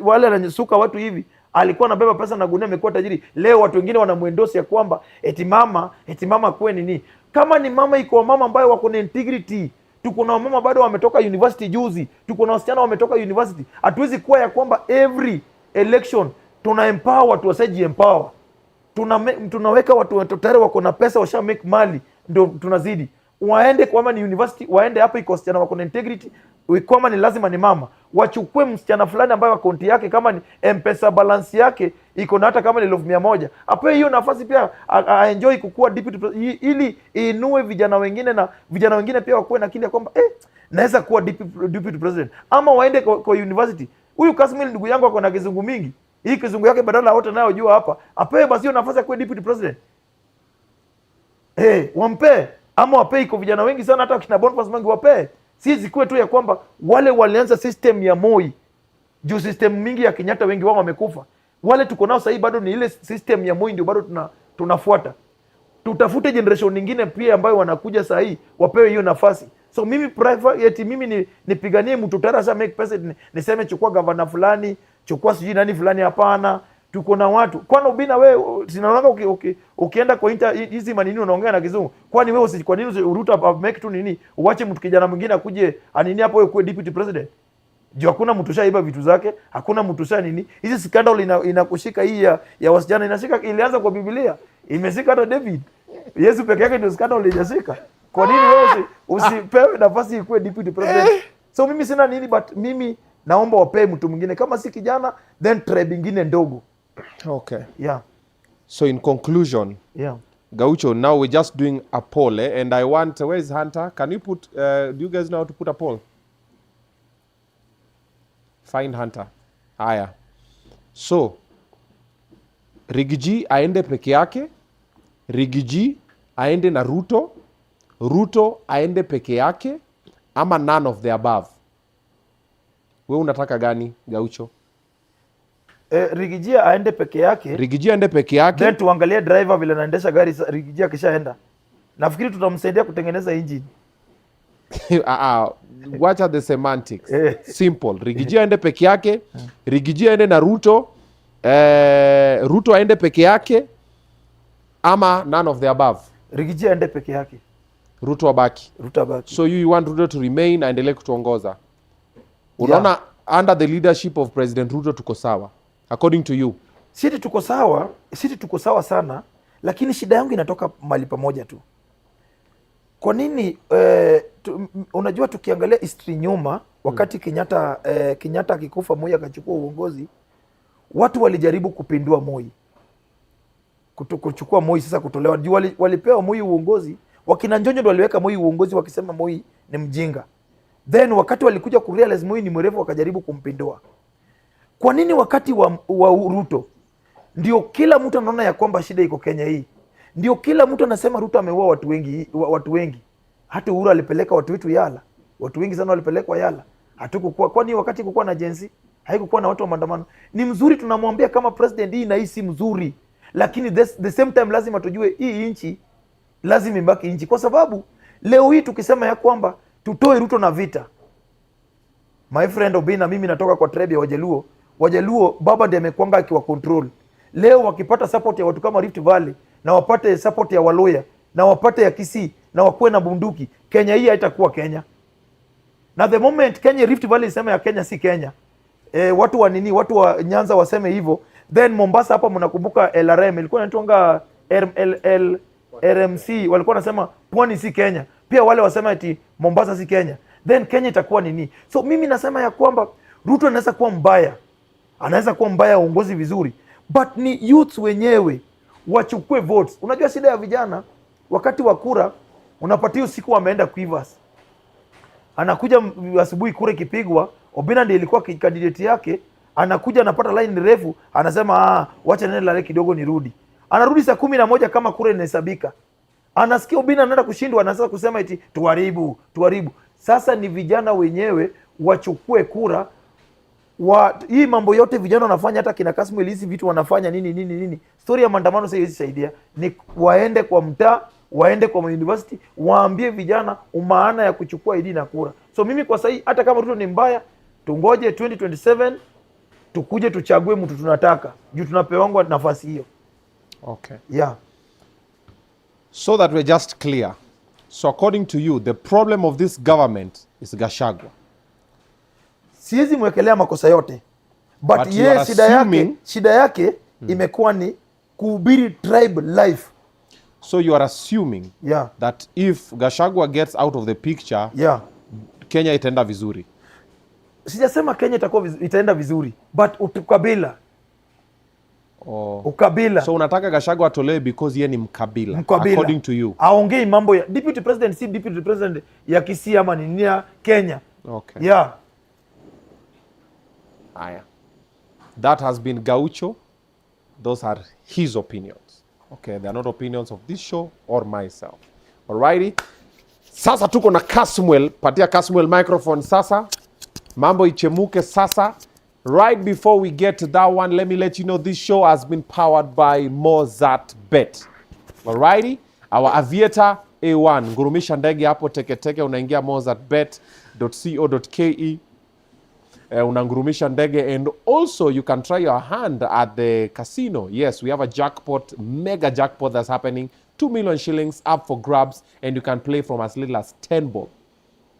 Speaker 4: wale ananyusuka watu hivi, alikuwa anabeba pesa na gunia, amekuwa tajiri. Leo watu wengine wanamuendosi ya kwamba eti mama kwe nini. Kama ni mama, iko mama ambayo wako na integrity. Tuko na mama bado wametoka university juzi, tuko na wasichana wametoka university. Hatuwezi kuwa ya kwamba every election tuna empower watu wasaji empower. Tunaweka watu tayari wako na pesa, washa make mali, ndio tunazidi. Waende kama ni university, waende hapa iko wasichana wako na integrity. Kama ni lazima ni mama, wachukue msichana fulani ambaye akaunti yake kama ni M-Pesa balance yake iko na hata kama ni 100,000, apewe hiyo nafasi pia enjoy kukua deputy, ili inue vijana wengine, na vijana wengine pia wakuwe na kile kwamba naweza kuwa deputy president. Ama waende kwa university. Huyu Kasmuel ndugu yangu ako na kizungu mingi, hii kizungu yake badala wote nayo jua hapa, apewe basi hiyo nafasi ya kuwa deputy president. Wampe, ama wape, iko vijana wengi sana, hata kina Boniface Mangi wape. Si zikuwe tu ya kwamba wale walianza system ya Moi, juu system mingi ya Kenyatta wengi wao wamekufa. Wale tuko nao sasa bado ni ile system ya Moi ndio bado tunafuata. Tutafute generation nyingine pia ambayo wanakuja sasa wapewe hiyo nafasi. So mimi private mimi nipiganie mtu tarasa make president, niseme chukua governor fulani, chukua sijui nani fulani, hapana. tuko na watu. Kwani Obinna wewe sinaona ukienda kwa hizi manini unaongea na Kizungu. Kwani wewe kwa nini Ruto make tu nini? Uache mtu kijana mwingine akuje anini hapo wewe kuwe deputy president. Juu hakuna mtu shaiba vitu zake, hakuna mtu sha nini. Hizi scandal inakushika hii ya wasichana inashika, ilianza kwa Biblia. Imeshika hata David. Yesu peke yake ndio scandal ilijashika. Kwa nini wewe usipewe nafasi ikuwe deputy president? So mimi sina nini, but mimi naomba wapee mtu mwingine kama si kijana, then tribe nyingine ndogo.
Speaker 1: Okay.
Speaker 4: Yeah.
Speaker 1: So in conclusion,
Speaker 4: yeah.
Speaker 1: Gaucho, now we're just doing a poll, and I want, where is Hunter? Can you put, do you guys know how to put a poll? Find Hunter. Haya. So, Rigiji aende peke yake, Rigiji aende na Ruto, Ruto aende peke yake, ama none of the above. Wewe unataka gani, Gaucho?
Speaker 4: Rigiji aende peke yake.
Speaker 1: Rigiji aende peke yake.
Speaker 4: Then tuangalie driver vile anaendesha gari. Rigiji akishaenda, nafikiri tutamsaidia kutengeneza engine.
Speaker 1: Wacha the semantics. Simple. Rigiji aende peke yake, Rigiji aende na Ruto, Ruto aende peke yake, ama none of the above.
Speaker 4: Rigiji aende peke yake,
Speaker 1: Ruto abaki.
Speaker 4: Ruto abaki.
Speaker 1: So you want Ruto to remain, aendelee kutuongoza. Unaona under the leadership of President Ruto tuko sawa, according to you?
Speaker 4: Sisi tuko sawa sana, lakini shida yangu inatoka mali pamoja tu. Kwa nini unajua tukiangalia history nyuma, wakati Kenyatta akikufa, Moi akachukua uongozi, watu walijaribu kupindua Moi, kuchukua Moi, sasa kutolewa. Juu walipewa Moi uongozi, wakina Njonjo ndio waliweka Moi uongozi wakisema Moi ni mjinga. Then wakati walikuja kurealize Moi ni mwerevu, wakajaribu kumpindua. Kwa nini wakati wa Ruto ndio kila mtu anaona ya kwamba shida iko Kenya hii? Ndio kila mtu anasema Ruto ameua watu wengi. Hata Uhuru alipeleka watu wetu Yala. Watu wengi sana walipelekwa Yala. Hatukukuwa, kwani wakati kukuwa na jensi, haikukuwa na watu wa maandamano. Ni mzuri tunamwambia kama president, hii na hii si mzuri. Lakini the same time lazima tujue hii nchi lazima ibaki nchi, kwa sababu leo hii tukisema ya kwamba tutoe Ruto na vita. My friend Obinna, mimi natoka kwa tribe ya Wajaluo. Wajaluo baba ndiye amekwanga akiwa control. Leo wakipata support ya watu kama Rift Valley, na wapate support ya Waloya, na wapate ya Kisii, na wakuwe na bunduki, Kenya hii haitakuwa Kenya. Na the moment Kenya Rift Valley isema ya Kenya si Kenya, watu wa Nyanza waseme hivyo, then Mombasa hapa mnakumbuka LRM ilikuwa inaitwa RMC, walikuwa wanasema Pwani si Kenya, pia wale wasema eti Mombasa si Kenya, then Kenya itakuwa nini? So mimi nasema ya kwamba Ruto anaweza kuwa mbaya, uongozi vizuri, but ni youth wenyewe wachukue votes. Unajua shida ya vijana, wakati wa kura unapatia usiku wameenda Quivers, anakuja asubuhi kura ikipigwa, Obinna ndiye ilikuwa candidate yake, anakuja anapata line refu, anasema wacha nene lale kidogo nirudi. Anarudi saa 11 kama kura inahesabika. Anasikia Obinna anaenda kushindwa, anaanza kusema eti tuharibu. Sasa ni vijana wenyewe wachukue kura. Hii mambo yote vijana wanafanya, hata kina Kasmuel hizi vitu wanafanya nini. Story ya maandamano sasa isaidia. Ni waende kwa mtaa, waende kwa university, waambie vijana umaana ya kuchukua ID na kura. So mimi kwa sasa hata kama Ruto ni mbaya, tungoje 2027 tukuje tuchague mtu tunataka. Juu tunapewangwa nafasi hiyo.
Speaker 1: Okay.
Speaker 4: Yeah.
Speaker 1: So that we're just clear. So according to you, the problem of this government is Gachagua.
Speaker 4: Siwezi mwekelea makosa yote. But ye shida yake imekuwa ni kuhubiri tribe life.
Speaker 1: So you are assuming that if Gachagua gets out of the picture, Kenya itaenda vizuri.
Speaker 4: Sijasema Kenya itaenda vizuri, but ukabila. Ukabila.
Speaker 1: So unataka Gachagua atolewe because yeye ni mkabila. According to you.
Speaker 4: Aongei mambo ya deputy president, si deputy president ya Kisii ama ni ya Kenya.
Speaker 1: Okay.
Speaker 4: Yeah.
Speaker 1: Aya. That has been Gaucho. Those are his opinions. Okay, they are not opinions of this show or myself. Alrighty. Sasa tuko na Kasmuel. Patia Kasmuel microphone sasa. Mambo ichemuke sasa. Right before we get to that one, let me let you know this show has been powered by Mozart Bet. Alrighty? Our Aviator A1. Ngurumisha ndege hapo teke unaingia mozartbet.co.ke. unangurumisha ndege, and also you can try your hand at the casino. Yes, we have a jackpot, mega jackpot that's happening, 2 million shillings up for grabs, and you can play from as little as 10 bob.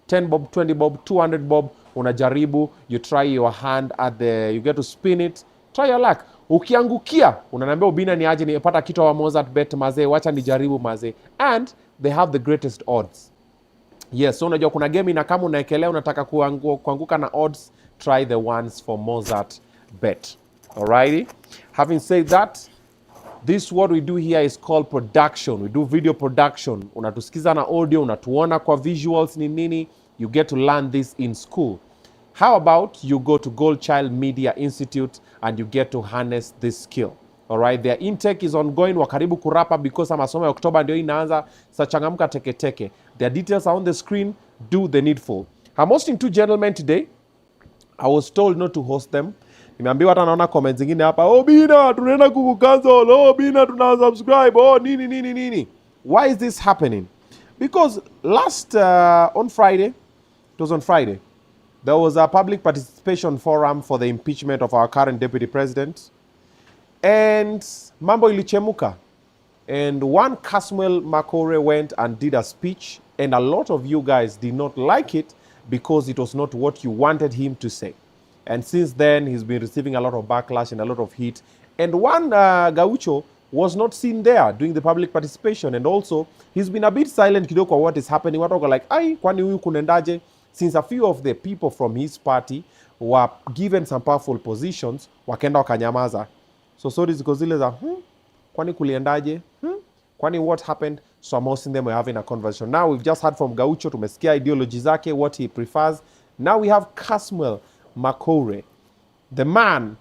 Speaker 1: 10 bob, 20 bob, 200 bob, unajaribu, you try your hand at the, you get to spin it, try your luck. Ukiangukia, unaniambia Obinna ni aje nipata kitu wa Mozart bet mazee, wacha nijaribu mazee. And they have the greatest odds. Yes, so unajua kuna game na kama unaekelea unataka kuanguka na odds, try the ones for Mozart bet. Alrighty? Having said that, this what we do here is called production. We do video production. Unatusikiza na audio, unatuona kwa visuals ni nini. You get to learn this in school. How about you go to Gold Child Media Institute and you get to harness this skill. Alright, their intake is ongoing. Wakaribu kurapa because masomo ya Oktoba ndio inaanza. Sa changamka teke teke. Their details are on the screen. Do the needful. I'm hosting 2 gentlemen today. I was told not to host them. Nimeambiwa hata naona comments zingine hapa, Obinna tunaenda kukucancel, Obinna tunasubscribe, nini. Why is this happening? Because last on Friday, it was on Friday, there was a public participation forum for the impeachment of our current Deputy President. And mambo ilichemuka. And one Kasmuel McOure went and did a speech, and a lot of you guys did not like it because it was not what you wanted him to say. And since then, he's been receiving a lot of backlash and a lot of heat. And one Gaucho was not seen there doing the public participation. And also, he's been a bit silent kidogo kwa what is happening. Watu wako like, ai, kwani huyu kunendaje? Since a few of the people from his party were given some powerful positions, wakenda wakanyamaza. So sorry ziko zile za, kwani kuliendaje? Kwani what happened? So most of them were having a conversation. Now we've just heard from Gaucho, tumesikia ideology zake, what he prefers. Now we have Kasmuel McOure, the man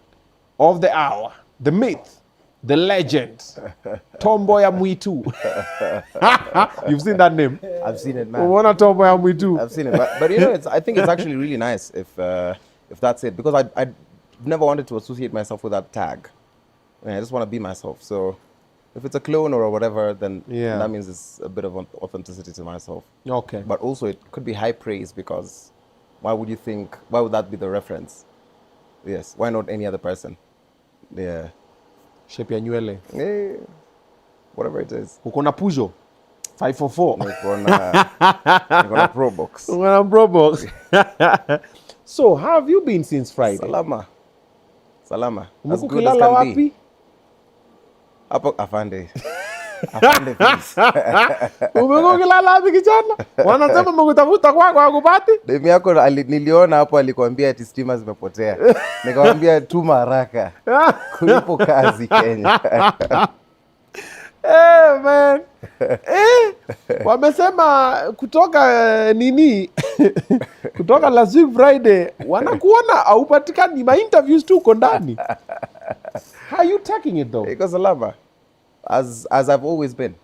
Speaker 1: of the hour, the myth, the legend, Tomboy Mwitu. You've seen that name?
Speaker 2: I've seen it, man.
Speaker 1: What a Tomboy Mwitu.
Speaker 2: I've seen it, but you know, I think it's actually really nice if that's it, because I never wanted to associate myself with that tag. I just want to be myself. So if it's a clone or whatever, then that means it's a bit of authenticity to myself. Okay. But also it could be high praise, because why would that be the reference? Yes. Why not any other person? Yeah.
Speaker 1: Shape ya nywele.
Speaker 2: Yeah. Whatever it is.
Speaker 1: Uko na Peugeot 544.
Speaker 2: Niko na Pro Box.
Speaker 1: Uko na Pro Box. So, how have you been since Friday?
Speaker 2: Salama.
Speaker 1: Umekukilala wapi?
Speaker 2: Hapo afande. Afande please.
Speaker 1: Umekukilala wapi kijana? Wanasema mkutafuta kwako hakupati?
Speaker 2: Demi yako niliona hapo alikwambia ati stima zimepotea. Nikamwambia tuma haraka. Kulipo kazi Kenya.
Speaker 1: Man. Wamesema kutoka nini? Kutoka last week Friday wanakuona haupatikani, ma interviews tu uko ndani. How are you taking it though?
Speaker 2: Because Alama, as I've always been.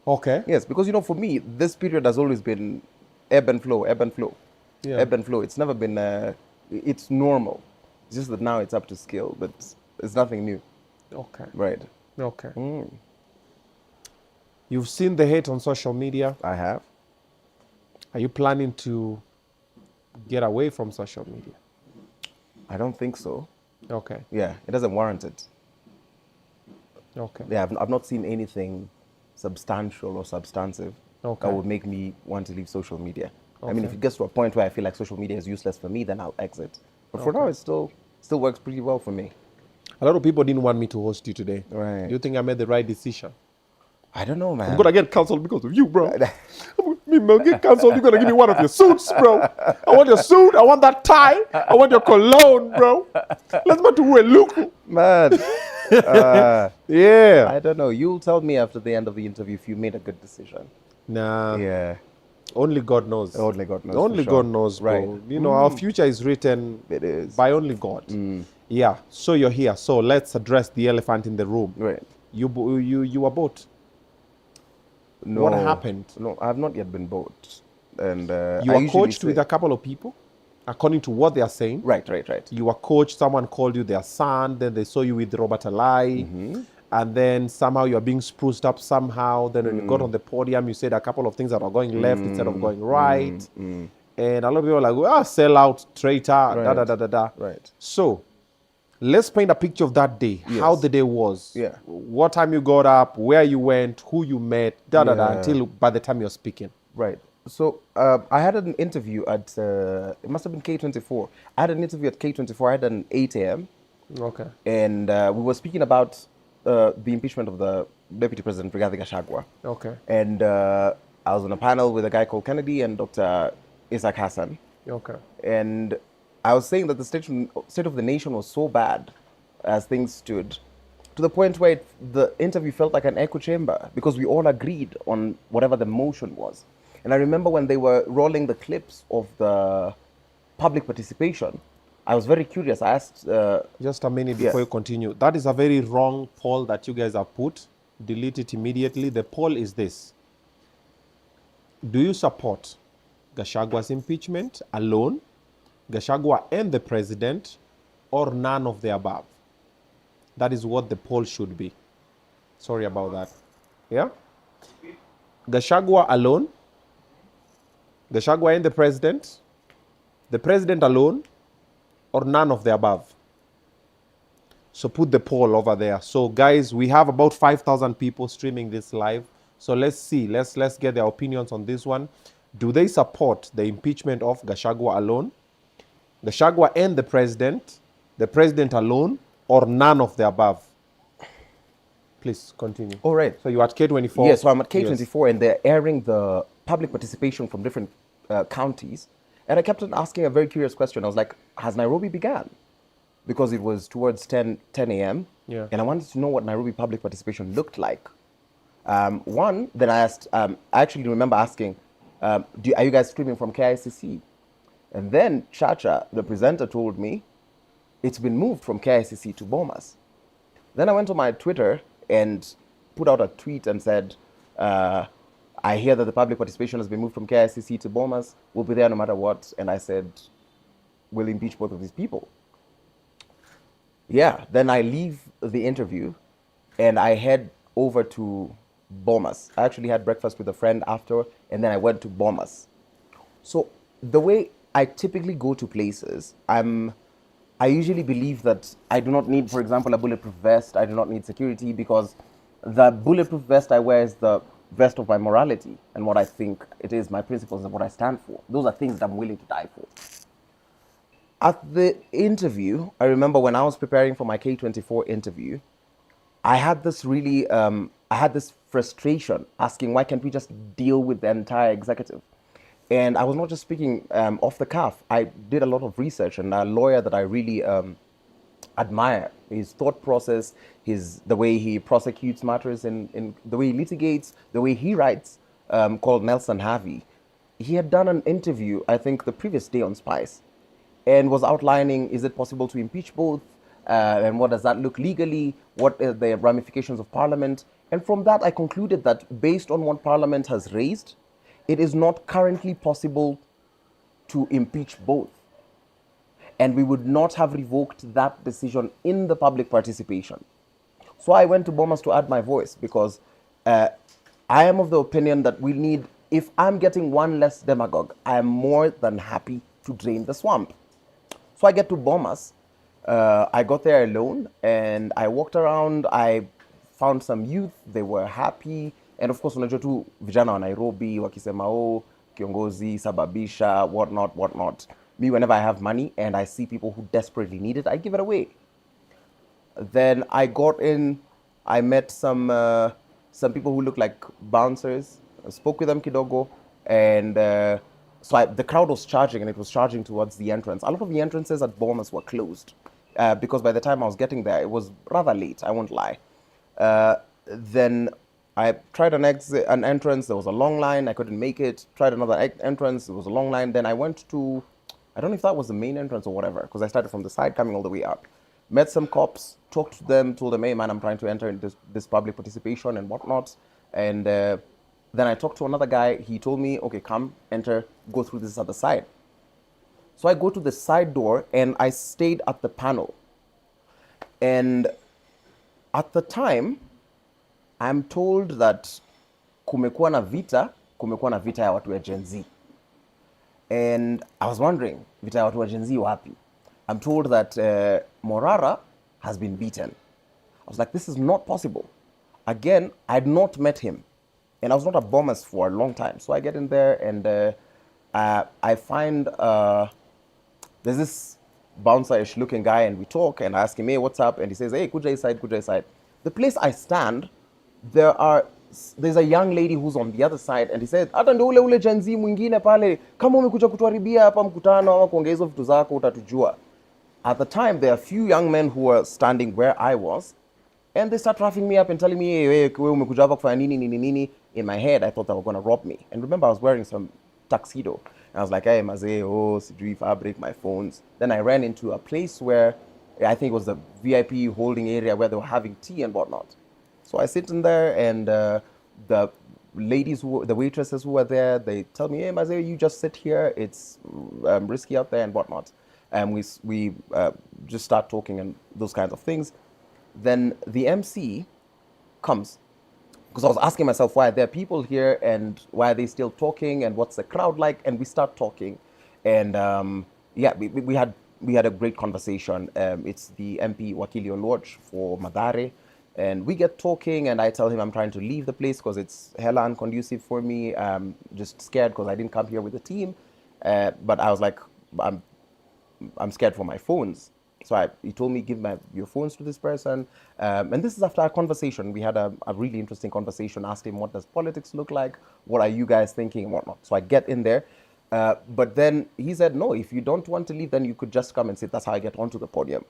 Speaker 1: Okay.
Speaker 2: Yes, because you know, for me, this period has always been ebb and flow. Yeah. Ebb and flow. It's never been, it's normal. It's just that now it's up to scale, but it's nothing new.
Speaker 1: Okay.
Speaker 2: Right.
Speaker 1: Okay. You've seen the hate on social media.
Speaker 2: I have.
Speaker 1: Are you planning to get away from social media?
Speaker 2: I don't think so.
Speaker 1: Okay.
Speaker 2: Yeah, it doesn't warrant it.
Speaker 1: Okay.
Speaker 2: Yeah, I've not seen anything substantial or substantive that would make me want to leave social media. Okay. I mean, if it gets to a point where I feel like social media is useless for me, then I'll exit. But for now, it still works pretty well for me.
Speaker 1: A lot of people didn't want me to host you today.
Speaker 2: Right.
Speaker 1: Do you think I made the right decision?
Speaker 2: I don't know, man.
Speaker 1: I'm gonna get cancelled because of you, bro. I'm gonna get cancelled. You're gonna give me one of your suits, bro. I want your suit. I want that tie. I want your cologne, bro. Let's go to a look,
Speaker 2: man.
Speaker 1: Yeah.
Speaker 2: I don't know. You'll tell me after the end of the interview if you made a good decision.
Speaker 1: Nah.
Speaker 2: Yeah.
Speaker 1: Only God knows.
Speaker 2: Only God knows.
Speaker 1: Only God knows, bro.
Speaker 2: Right.
Speaker 1: You know, our future is written by only God. Yeah. So you're here. So let's address the elephant in the room.
Speaker 2: Right.
Speaker 1: You were bought.
Speaker 2: No.
Speaker 1: What happened?
Speaker 2: No, I have not yet been bought. And
Speaker 1: you were coached with a couple of people, according to what they are saying.
Speaker 2: Right.
Speaker 1: You were coached. Someone called you their son. Then they saw you with Robert Alai. And then somehow you are being spruced up somehow. Then when you got on the podium, you said a couple of things that are going left instead of going right. And a lot of people are like, sellout, traitor,
Speaker 2: Right. Right.
Speaker 1: So, let's paint a picture of that day, how the day was, what time you got up, where you went, who you met, until by the time you're speaking.
Speaker 2: Right. So I had an interview at, it must have been K24. I had an interview at K24. I had an 8 a.m.
Speaker 1: Okay.
Speaker 2: And we were speaking about the impeachment of the Deputy President Rigathi Gachagua.
Speaker 1: Okay.
Speaker 2: And I was on a panel with a guy called Kennedy and Dr. Isaac Hassan.
Speaker 1: Okay.
Speaker 2: And I was saying that the state of the nation was so bad as things stood, to the point where the interview felt like an echo chamber because we all agreed on whatever the motion was. And I remember when they were rolling the clips of the public participation, I was very curious. I asked...
Speaker 1: Just a minute before you continue. That is a very wrong poll that you guys have put. Delete it immediately. The poll is this. Do you support Gachagua's impeachment alone, Gachagua and the president, or none of the above? That is what the poll should be. Sorry about that. Yeah? Gachagua alone, Gachagua and the president alone, or none of the above. So put the poll over there. So guys, we have about 5,000 people streaming this live. So let's see, let's get their opinions on this one. Do they support the impeachment of Gachagua alone, Gachagua and the president alone, or none of the above? Please continue.
Speaker 2: All right.
Speaker 1: So you're at K24?
Speaker 2: Yes, so I'm at K24 and they're airing the public participation from different counties. And I kept on asking a very curious question. I was like, has Nairobi begun? Because it was towards 10 a.m.
Speaker 1: Yeah.
Speaker 2: And I wanted to know what Nairobi public participation looked like. Then I asked, I actually remember asking, are you guys streaming from KICC? And then Chacha, the presenter, told me it's been moved from KICC to Bomas. Then I went to my Twitter and put out a tweet and said, I hear that the public participation has been moved from KICC to Bomas. We'll be there no matter what. And I said, we'll impeach both of these people. Yeah, then I leave the interview and I head over to Bomas. I actually had breakfast with a friend after, and then I went to Bomas. So the way I typically go to places, I usually believe that I do not need, for example, a bulletproof vest. I do not need security because the bulletproof vest I wear is the vest of my morality and what I think it is, my principles and what I stand for. Those are things that I'm willing to die for. At the interview, I remember when I was preparing for my K24 interview, I had this frustration asking, why can't we just deal with the entire executive? And I was not just speaking off the cuff. I did a lot of research, and a lawyer that I really admire, his thought process, the way he prosecutes matters, and the way he litigates, the way he writes, called Nelson Harvey. He had done an interview, I think, the previous day on Spice, and was outlining, is it possible to impeach both? And what does that look legally? What are the ramifications of Parliament? And from that, I concluded that based on what Parliament has raised, it is not currently possible to impeach both. And we would not have revoked that decision in the public participation. So I went to Bomas to add my voice because I am of the opinion that we need, if I'm getting one less demagogue, I am more than happy to drain the swamp. So I get to Bomas. I got there alone and I walked around. I found some youth. They were happy. And of course, unajua tu vijana wa Nairobi, wakisema, oh, kiongozi, sababisha, whatnot. Me, whenever I have money and I see people who desperately need it, I give it away. Then I got in, I met some people who looked like bouncers. I spoke with them kidogo. And so the crowd was charging, and it was charging towards the entrance. A lot of the entrances at Bomas were closed because by the time I was getting there, it was rather late, I won't lie. Then I tried an entrance, there was a long line, I couldn't make it. Tried another entrance, it was a long line. Then I went to, I don't know if that was the main entrance or whatever, because I started from the side coming all the way up. Met some cops, talked to them, told them, hey man, I'm trying to enter into this public participation and whatnot. And then I talked to another guy, he told me, okay, come, enter, go through this other side. So I go to the side door and I stayed at the panel. And at the time, I'm told that kumekuwa na vita ya watu ya Gen Z. And I was wondering, vita watu wa Gen Z wapi? I'm told that Morara has been beaten. I was like, this is not possible. Again, I had not met him. And I was not a Bombers for a long time. So I get in there and I find there's this bouncer-ish looking guy, and we talk, and I ask him, hey, what's up? And he says, hey, kuja side. The place I stand, there's a young lady who's on the other side, and he said, hata ndo ule Gen Z mwingine pale, kama umekuja kutuharibia hapa mkutano ama kuongea hizo vitu zako utatujua. At the time, there are a few young men who were standing where I was, and they start roughing me up and telling me, hey, wewe umekuja hapa kufanya nini. In my head, I thought they were going to rob me. And remember, I was wearing some tuxedo. And I was like, hey, mazee, sijui if I break my phones. Then I ran into a place where I think it was the VIP holding area where they were having tea and whatnot. So I sit in there, and the ladies, the waitresses who were there, they tell me, hey, mazee, you just sit here. It's risky out there and whatnot. And we just start talking and those kinds of things. Then the MC comes, because I was asking myself, why are there people here and why are they still talking and what's the crowd like? And we start talking, and yeah, we had a great conversation. It's the MP Wakili Lodge for Madare, and we get talking, and I tell him I'm trying to leave the place because it's hella unconducive for me. Just scared because I didn't come here with the team, but I was like, I'm scared for my phones. So he told me, give your phones to this person. And this is after our conversation. We had a really interesting conversation, asked him, what does politics look like? What are you guys thinking and whatnot? So I get in there. But then he said, no, if you don't want to leave, then you could just come and sit. That's how I get onto the podium.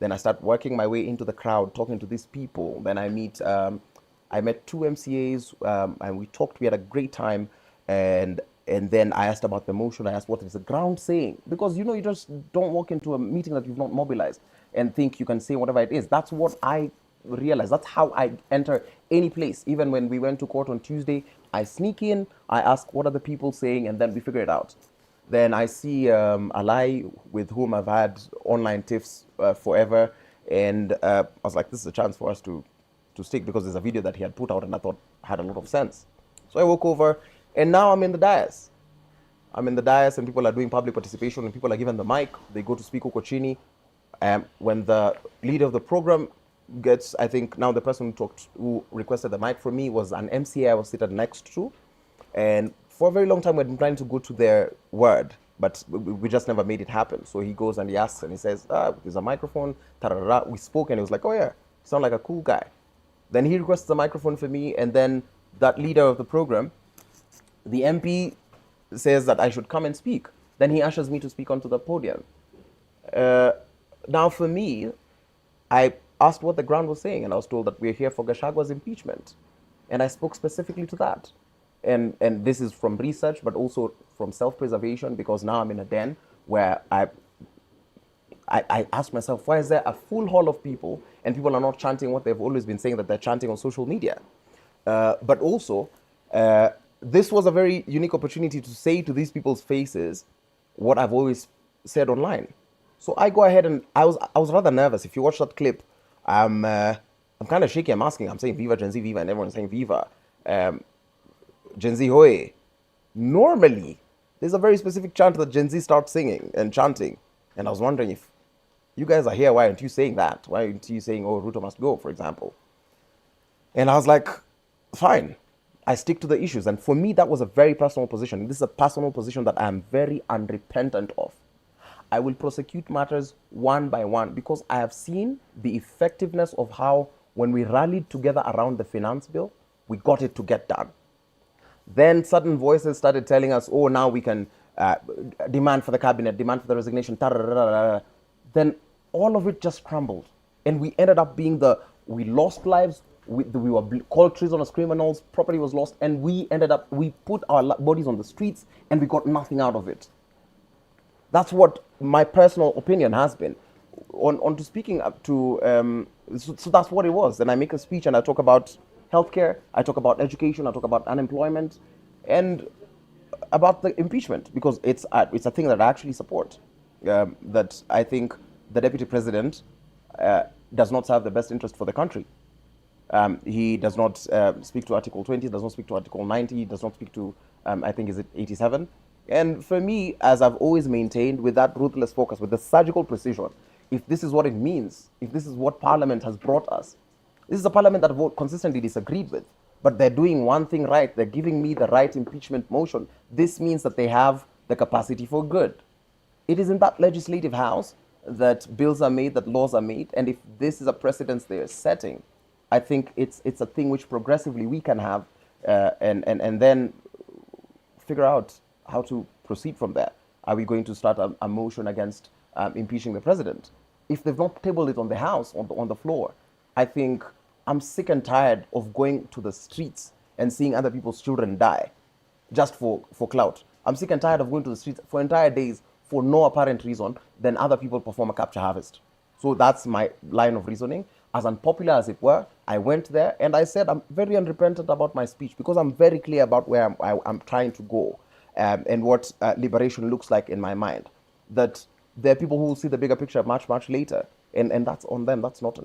Speaker 2: Then I start working my way into the crowd, talking to these people. Then I met two MCAs, and we talked. We had a great time. And then I asked about the motion. I asked, what is the ground saying? Because, you just don't walk into a meeting that you've not mobilized and think you can say whatever it is. That's what I realized. That's how I enter any place. Even when we went to court on Tuesday, I sneak in, I ask, what are the people saying? And then we figure it out. Then I see Alai, with whom I've had online tiffs forever. And I was like, this is a chance for us to stick, because there's a video that he had put out and I thought had a lot of sense. So I walk over. And now I'm in the dais. And people are doing public participation, and people are given the mic. They go to speak huko chini. When the leader of the program gets, I think now the person who requested the mic from me was an MCA I was seated next to. And for a very long time, we'd been trying to go to their word, but we just never made it happen. So he goes and he asks, and he says, there's a microphone. Tarara. We spoke, and he was like, oh yeah, you sound like a cool guy. Then he requests the microphone for me, and then that leader of the program, the MP, says that I should come and speak. Then he ushers me to speak onto the podium. Now for me, I asked what the ground was saying, and I was told that we're here for Gachagua's impeachment. And I spoke specifically to that. And this is from research, but also from self-preservation, because now I'm in a den where I asked myself, why is there a full hall of people and people are not chanting what they've always been saying that they're chanting on social media? But also, this was a very unique opportunity to say to these people's faces what I've always said online. So I go ahead, and I was rather nervous. If you watch that clip, I'm kind of shaky. I'm saying Viva Gen Z, Viva, and everyone's saying Viva. Gen Z Hoye. Normally, there's a very specific chant that Gen Z starts singing and chanting. And I was wondering, if you guys are here, why aren't you saying that? Why aren't you saying, oh, Ruto must go, for example? And I was like, fine. I stick to the issues. And for me, that was a very personal position. This is a personal position that I am very unrepentant of. I will prosecute matters one by one, because I have seen the effectiveness of how, when we rallied together around the finance bill, we got it to get done. Then certain voices started telling us, oh, now we can demand for the cabinet, demand for the resignation. Then all of it just crumbled. And we ended up being we lost lives. We were called treasonous criminals, property was lost, and we put our bodies on the streets, and we got nothing out of it. That's what my personal opinion has been. On to speaking up to, so that's what it was. Then I make a speech, and I talk about healthcare, I talk about education, I talk about unemployment, and about the impeachment, because it's a thing that I actually support. That I think the Deputy President does not serve the best interest for the country. He does not speak to Article 20, does not speak to Article 90, does not speak to, I think, is it 87? And for me, as I've always maintained, with that ruthless focus, with the surgical precision, if this is what it means, if this is what Parliament has brought us, this is a Parliament that I've consistently disagreed with, but they're doing one thing right. They're giving me the right impeachment motion. This means that they have the capacity for good. It is in that legislative house that bills are made, that laws are made, and if this is a precedence they are setting, I think it's a thing which progressively we can have, and then figure out how to proceed from there. Are we going to start a motion against impeaching the president? If they've not tabled it on the house, on the floor, I think I'm sick and tired of going to the streets and seeing other people's children die just for clout. I'm sick and tired of going to the streets for entire days for no apparent reason, then other people perform a capture harvest. So that's my line of reasoning. As unpopular as it were, I went there and I said I'm very unrepentant about my speech because I'm very clear about where I'm trying to go and what liberation looks like in my mind. That there are people who will see the bigger picture much, much later, and that's on them. That's not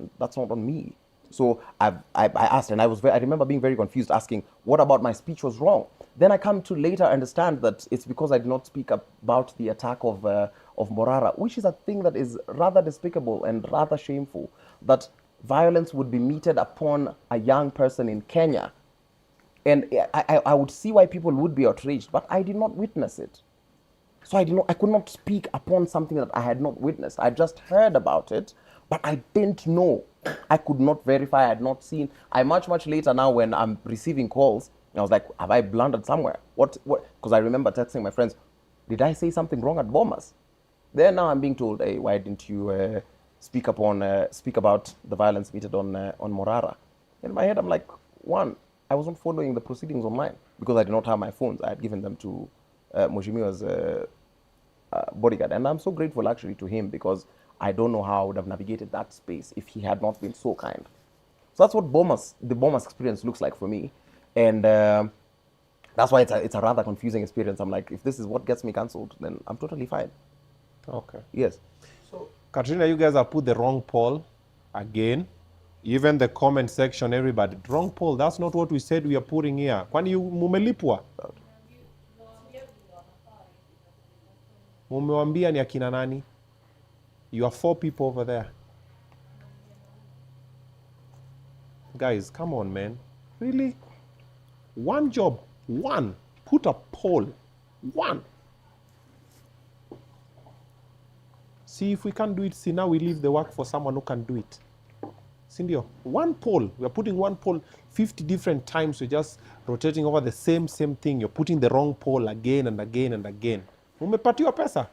Speaker 2: on me. So I asked, and I remember being very confused, asking, what about my speech was wrong? Then I come to later understand that it's because I did not speak about the attack of Morara, which is a thing that is rather despicable and rather shameful, that violence would be meted upon a young person in Kenya. And I would see why people would be outraged, but I did not witness it. So I could not speak upon something that I had not witnessed. I just heard about it, but I didn't know. I could not verify. I had not seen. I much later now, when I'm receiving calls, I was like, have I blundered somewhere? What? Because I remember texting my friends, did I say something wrong at Bomas? Then now I'm being told, hey, why didn't you speak about the violence meted on Morara? In my head, I'm like, one, I wasn't following the proceedings online because I did not have my phones. I had given them to Mheshimiwa's bodyguard, and I'm so grateful actually to him because I don't know how I would have navigated that space if he had not been so kind. So that's what the Bomas experience looks like for me, and that's why it's a rather confusing experience. I'm like, if this is what gets me cancelled, then I'm totally fine.
Speaker 1: Okay.
Speaker 2: Yes.
Speaker 1: So, Katrina, you guys have put the wrong poll again. Even the comment section, everybody, wrong poll. That's not what we said we are putting here. Kwani mumelipwa? Mumewambia ni akina nani? You are 4 people over there. Guys, come on, man. Really? One job. One. Put a poll. One. See, if we can't do it, see, now we leave the work for someone who can do it. Sindio, one poll. We are putting one poll 50 different times. We're just rotating over the same thing. You're putting the wrong poll again and again and again. Umepatiwa pesa?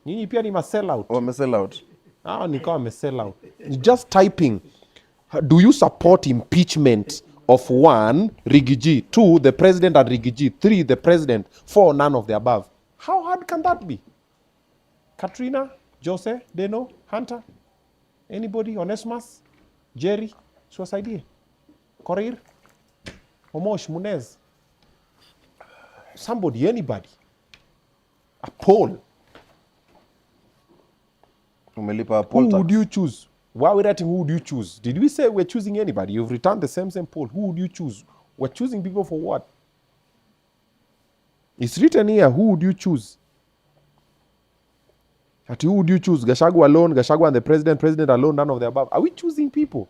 Speaker 1: Nyinyi pia ni sellout.
Speaker 2: Oh, sellout.
Speaker 1: Nikawa sellout. Just typing. Do you support impeachment of 1, Rigiji, 2, the president and Rigiji, 3, the president, 4, none of the above? How hard can that be? Katrina, Jose, Deno, Hunter, anybody, Onesimus, Jerry, Suicidie, Korir, Omosh, Munez, somebody, anybody. A poll. Who would you choose? Why are we writing who would you choose? Did we say we're choosing anybody? You've returned the same poll. Who would you choose? We're choosing people for what? It's written here, who would you choose? Who would you choose? Gachagua alone, Gachagua and the president alone, none of the above. Are we choosing people?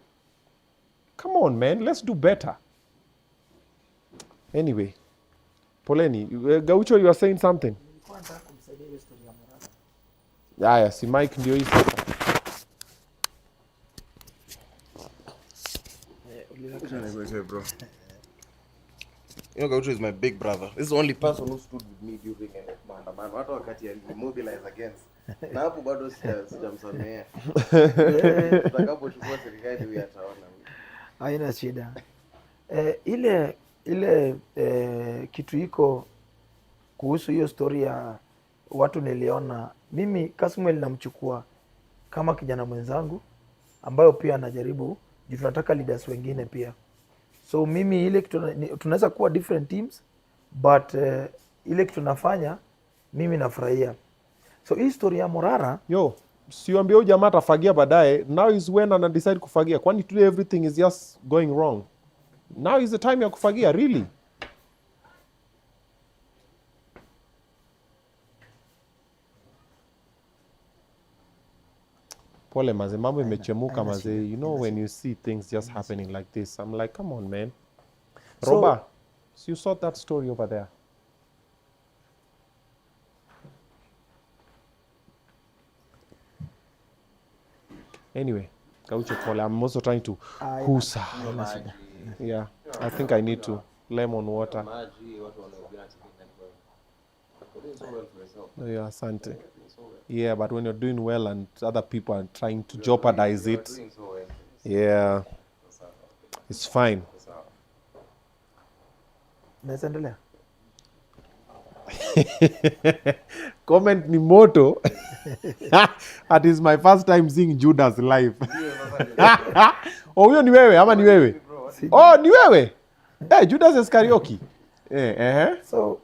Speaker 1: Come on, man, let's do better. Anyway, Poleni, Gaucho, you are saying something? Yeah, si Mike ndio hii sasa.
Speaker 2: Bro. You know, Gaucho is my big brother. This is the only person who stood with me during maandamano. Hata wakati mobilize against. Na hapo bado sijamsamea. Tutakapochukua serikali huyu ataona.
Speaker 4: Haina shida. Ile kitu iko kuhusu hiyo story ya watu niliona, mimi Kasmuel namchukua kama kijana mwenzangu ambayo pia anajaribu, tunataka leaders wengine pia. So mimi ile kitu tunaweza kuwa different teams, but ile kitu tunafanya mimi nafurahia. So hii story ya Morara,
Speaker 1: siambia huyu jamaa atafagia baadaye. Now is when ana decide kufagia. Kwani today everything is just going wrong. Now is the time ya kufagia, really? Pole maze, mambo imechemuka maze. You know when you see things just happening like this, I'm like, come on man. Roba, so you saw that story over there. Anyway, Gaucho pole. I'm also trying to husa. Yeah, I think I need to lemon water. Yeah, asante. Yeah, but when you're doing well and other people are trying to jeopardize it, yeah, it's fine. Comment ni moto. That is my first time seeing Judas live. Oh, huyo ni wewe ama ni wewe? Oh, ni wewe? Judas is karaoke.
Speaker 4: So,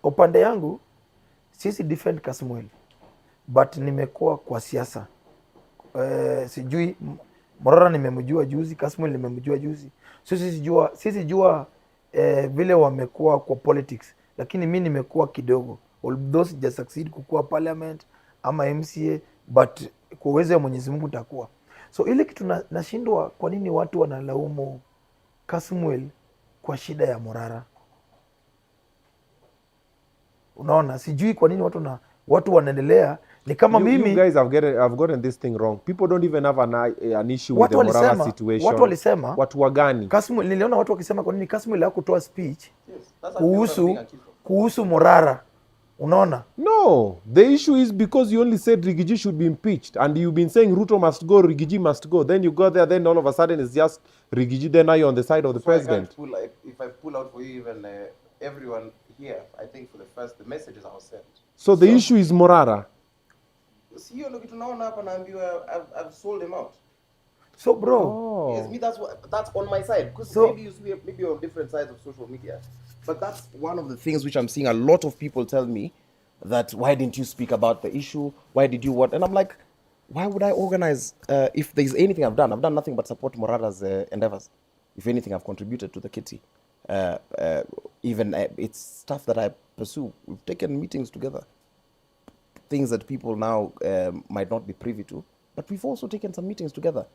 Speaker 4: upande yangu sisi defend Kasmuel, but nimekuwa kwa siasa. Sijui Morara nimemjua juzi, Kasmuel nimemjua juzi. So sisi jua vile wamekuwa kwa politics, lakini mimi nimekuwa kidogo. Although sija succeed kukua parliament ama MCA, but kwa uwezo wa Mwenyezi Mungu nitakuwa. So ile kitu nashindwa, kwa nini watu wanalaumu Kasmuel kwa shida ya Morara? Unaona, sijui kwa nini watu wanaendelea ni kama mimi.
Speaker 1: You guys have gotten this thing wrong. People don't even have an issue with the Morara situation.
Speaker 4: Watu walisema,
Speaker 1: watu wagani?
Speaker 4: Kasmuel, niliona watu wakisema kwa nini Kasmuel hakutoa speech kuhusu Morara. Unaona?
Speaker 1: No, the issue is because you only said Rigiji should be impeached and you've been saying Ruto must go, Rigiji must go. Then you go there, then all of a sudden it's just Rigiji, then now you're on the side of the president.
Speaker 2: If I pull out for you, even everyone here, I think for the messages I was sent.
Speaker 1: So the issue is Morara.
Speaker 2: See, look, I've sold him out.
Speaker 4: So, bro,
Speaker 2: yes, me, that's on my side. Because maybe on different sides of social media. But that's one of the things which I'm seeing a lot of people tell me, that why didn't you speak about the issue? Why did you what? And I'm like, why would I organize? If there's anything I've done nothing but support Morara's endeavors. If anything, I've contributed to the kitty. Even it's stuff that I pursue. We've taken meetings together. Things that people now might not be privy to. But we've also taken some meetings together,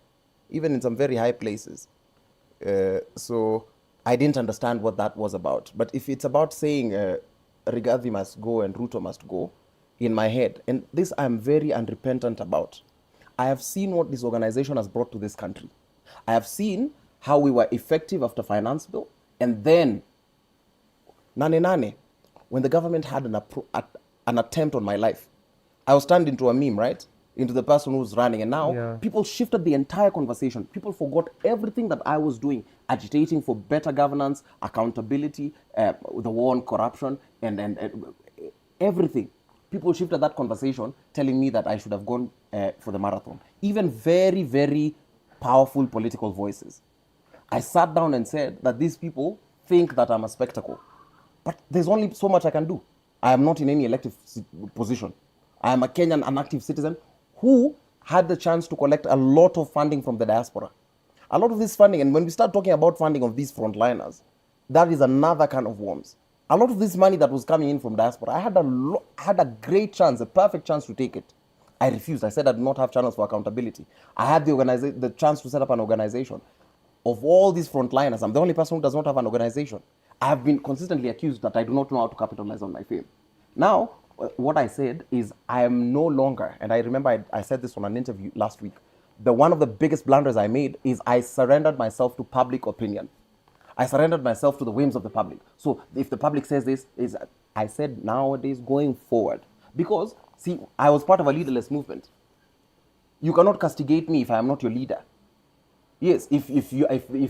Speaker 2: even in some very high places. So I didn't understand what that was about. But if it's about saying Rigathi must go and Ruto must go, in my head, and this I'm very unrepentant about. I have seen what this organization has brought to this country. I have seen how we were effective after finance bill, and then, nane, when the government had an attempt on my life, I was turned into a meme, right? Into the person who's running. And now people shifted the entire conversation. People forgot everything that I was doing, agitating for better governance, accountability, the war on corruption, and everything. People shifted that conversation, telling me that I should have gone for the marathon. Even very, very powerful political voices. I sat down and said that these people think that I'm a spectacle. But there's only so much I can do. I am not in any elective position. I am a Kenyan, an active citizen who had the chance to collect a lot of funding from the diaspora. A lot of this funding, and when we start talking about funding of these frontliners, that is another kind of worms. A lot of this money that was coming in from diaspora, I had a great chance, a perfect chance to take it. I refused. I said I do not have channels for accountability. I had the chance to set up an organization. Of all these frontliners, I'm the only person who does not have an organization. I have been consistently accused that I do not know how to capitalize on my fame. Now, what I said is I am no longer, and I remember I said this on an interview last week, one of the biggest blunders I made is I surrendered myself to public opinion. I surrendered myself to the whims of the public. So if the public says this, I said nowadays going forward. Because, see, I was part of a leaderless movement. You cannot castigate me if I am not your leader. Yes, if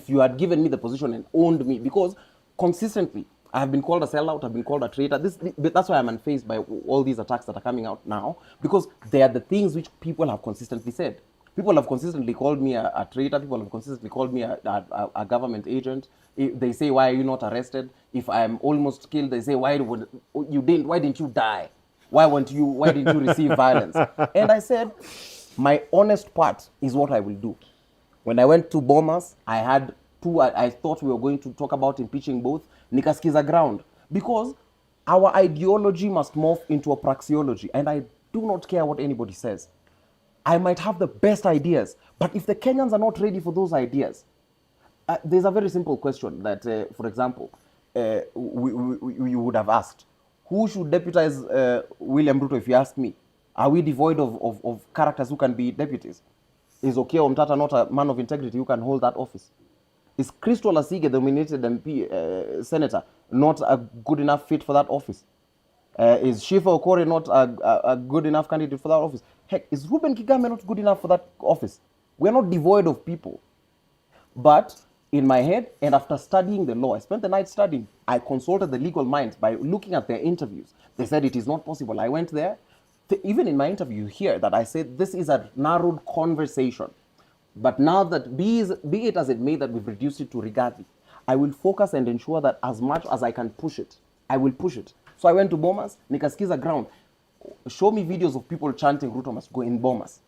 Speaker 2: you had given me the position and owned me, because consistently, I have been called a sellout, I've been called a traitor. That's why I'm unfazed by all these attacks that are coming out now, because they are the things which people have consistently said. People have consistently called me a traitor. People have consistently called me a government agent. They say, why are you not arrested? If I'm almost killed, they say, why didn't you die? Why didn't you receive violence? And I said, my honest part is what I will do. When I went to Bomas, I thought we were going to talk about impeaching both. Nikaskiza ground. Because our ideology must morph into a praxeology. And I do not care what anybody says. I might have the best ideas, but if the Kenyans are not ready for those ideas, there's a very simple question that, for example, we would have asked, who should deputize William Ruto if you ask me? Are we devoid of characters who can be deputies? Is Okiya Omtata not a man of integrity who can hold that office? Is Crystal Asige, the nominated MP, senator, not a good enough fit for that office? Is Shifa Okore not a good enough candidate for that office? Heck, is Ruben Kigame not good enough for that office? We're not devoid of people. But in my head, and after studying the law, I spent the night studying. I consulted the legal minds by looking at their interviews. They said it is not possible. I went there. Even in my interview here, that I said this is a narrowed conversation. But now that, be it as it may that we've reduced it to Rigathi, I will focus and ensure that as much as I can push it, I will push it. So I went to Bomas, nikaskiza ground. Show me videos of people chanting Ruto must go in Bomas.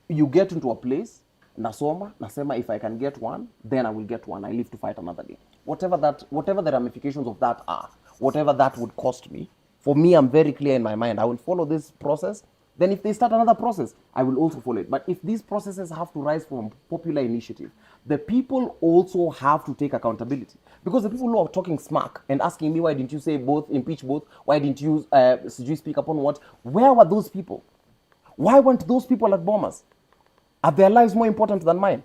Speaker 2: You get into a place, nasema if I can get one, then I will get one. I live to fight another day. Whatever the ramifications of that are, whatever that would cost me, for me, I'm very clear in my mind. I will follow this process. Then if they start another process, I will also follow it. But if these processes have to rise from popular initiative, the people also have to take accountability. Because the people who are talking smack and asking me, why didn't you say both, impeach both? Why didn't you speak upon what? Where were those people? Why weren't those people at Bomas? Are their lives more important than mine?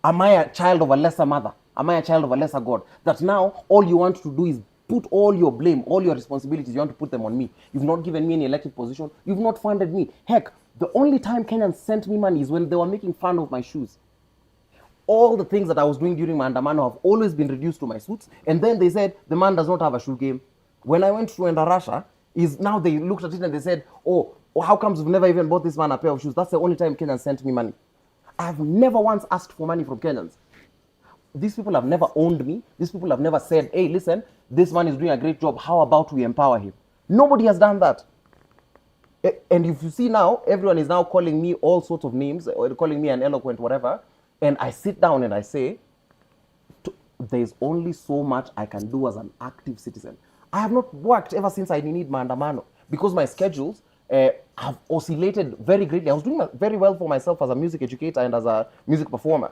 Speaker 2: Am I a child of a lesser mother? Am I a child of a lesser God? That now all you want to do is put all your blame, all your responsibilities, you want to put them on me. You've not given me any elected position. You've not funded me. Heck, the only time Kenyans sent me money is when they were making fun of my shoes. All the things that I was doing during my andamano have always been reduced to my suits. And then they said, the man does not have a shoe game. When I went to Endarasha, now they looked at it and they said, oh, how comes we've never even bought this man a pair of shoes? That's the only time Kenyans sent me money. I've never once asked for money from Kenyans. These people have never owned me. These people have never said, hey, listen, this man is doing a great job. How about we empower him? Nobody has done that. And if you see now, everyone is now calling me all sorts of names, or calling me an eloquent whatever. And I sit down and I say, there's only so much I can do as an active citizen. I have not worked ever since I need my andamano because my schedules have oscillated very greatly. I was doing very well for myself as a music educator and as a music performer.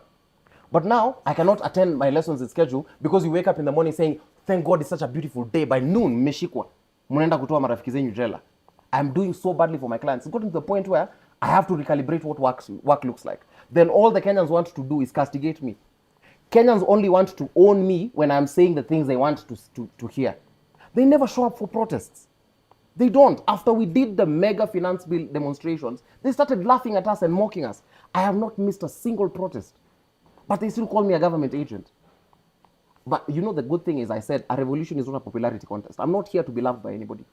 Speaker 2: But now, I cannot attend my lessons in schedule because you wake up in the morning saying, thank God it's such a beautiful day. By noon, mmeshikwa. Munaenda kutoa marafiki zenyu jela. I'm doing so badly for my clients. It's gotten to the point where I have to recalibrate what work looks like. Then all the Kenyans want to do is castigate me. Kenyans only want to own me when I'm saying the things they want to hear. They never show up for protests. They don't. After we did the mega finance bill demonstrations, they started laughing at us and mocking us. I have not missed a single protest. But they still call me a government agent. But you know the good thing is, I said, a revolution is not a popularity contest. I'm not here to be loved by anybody.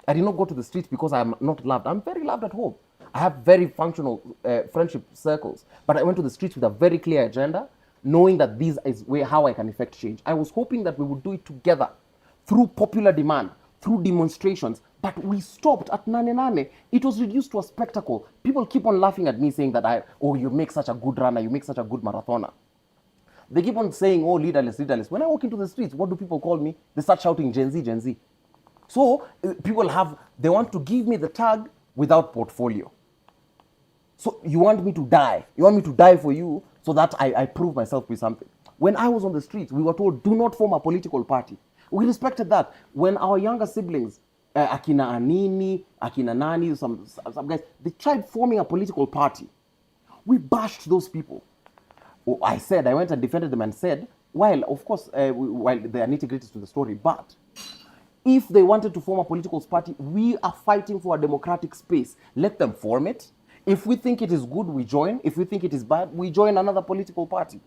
Speaker 2: I did not go to the streets because I'm not loved. I'm very loved at home. I have very functional friendship circles. But I went to the streets with a very clear agenda, knowing that this is how I can effect change. I was hoping that we would do it together, through popular demand, through demonstrations. But we stopped at Nane Nane. It was reduced to a spectacle. People keep on laughing at me saying that you make such a good runner, you make such a good marathoner. They keep on saying, oh, leaderless, leaderless. When I walk into the streets, what do people call me? They start shouting Gen Z, Gen Z. So people they want to give me the tag without portfolio. So you want me to die. You want me to die for you so that I prove myself with something. When I was on the streets, we were told, do not form a political party. We respected that. When our younger siblings, Akina Anini, Akina Nani, some guys, they tried forming a political party. We bashed those people. I went and defended them and said, while of course, while there are nitty-gritties to the story, but if they wanted to form a political party, we are fighting for a democratic space. Let them form it. If we think it is good, we join. If we think it is bad, we join another political party.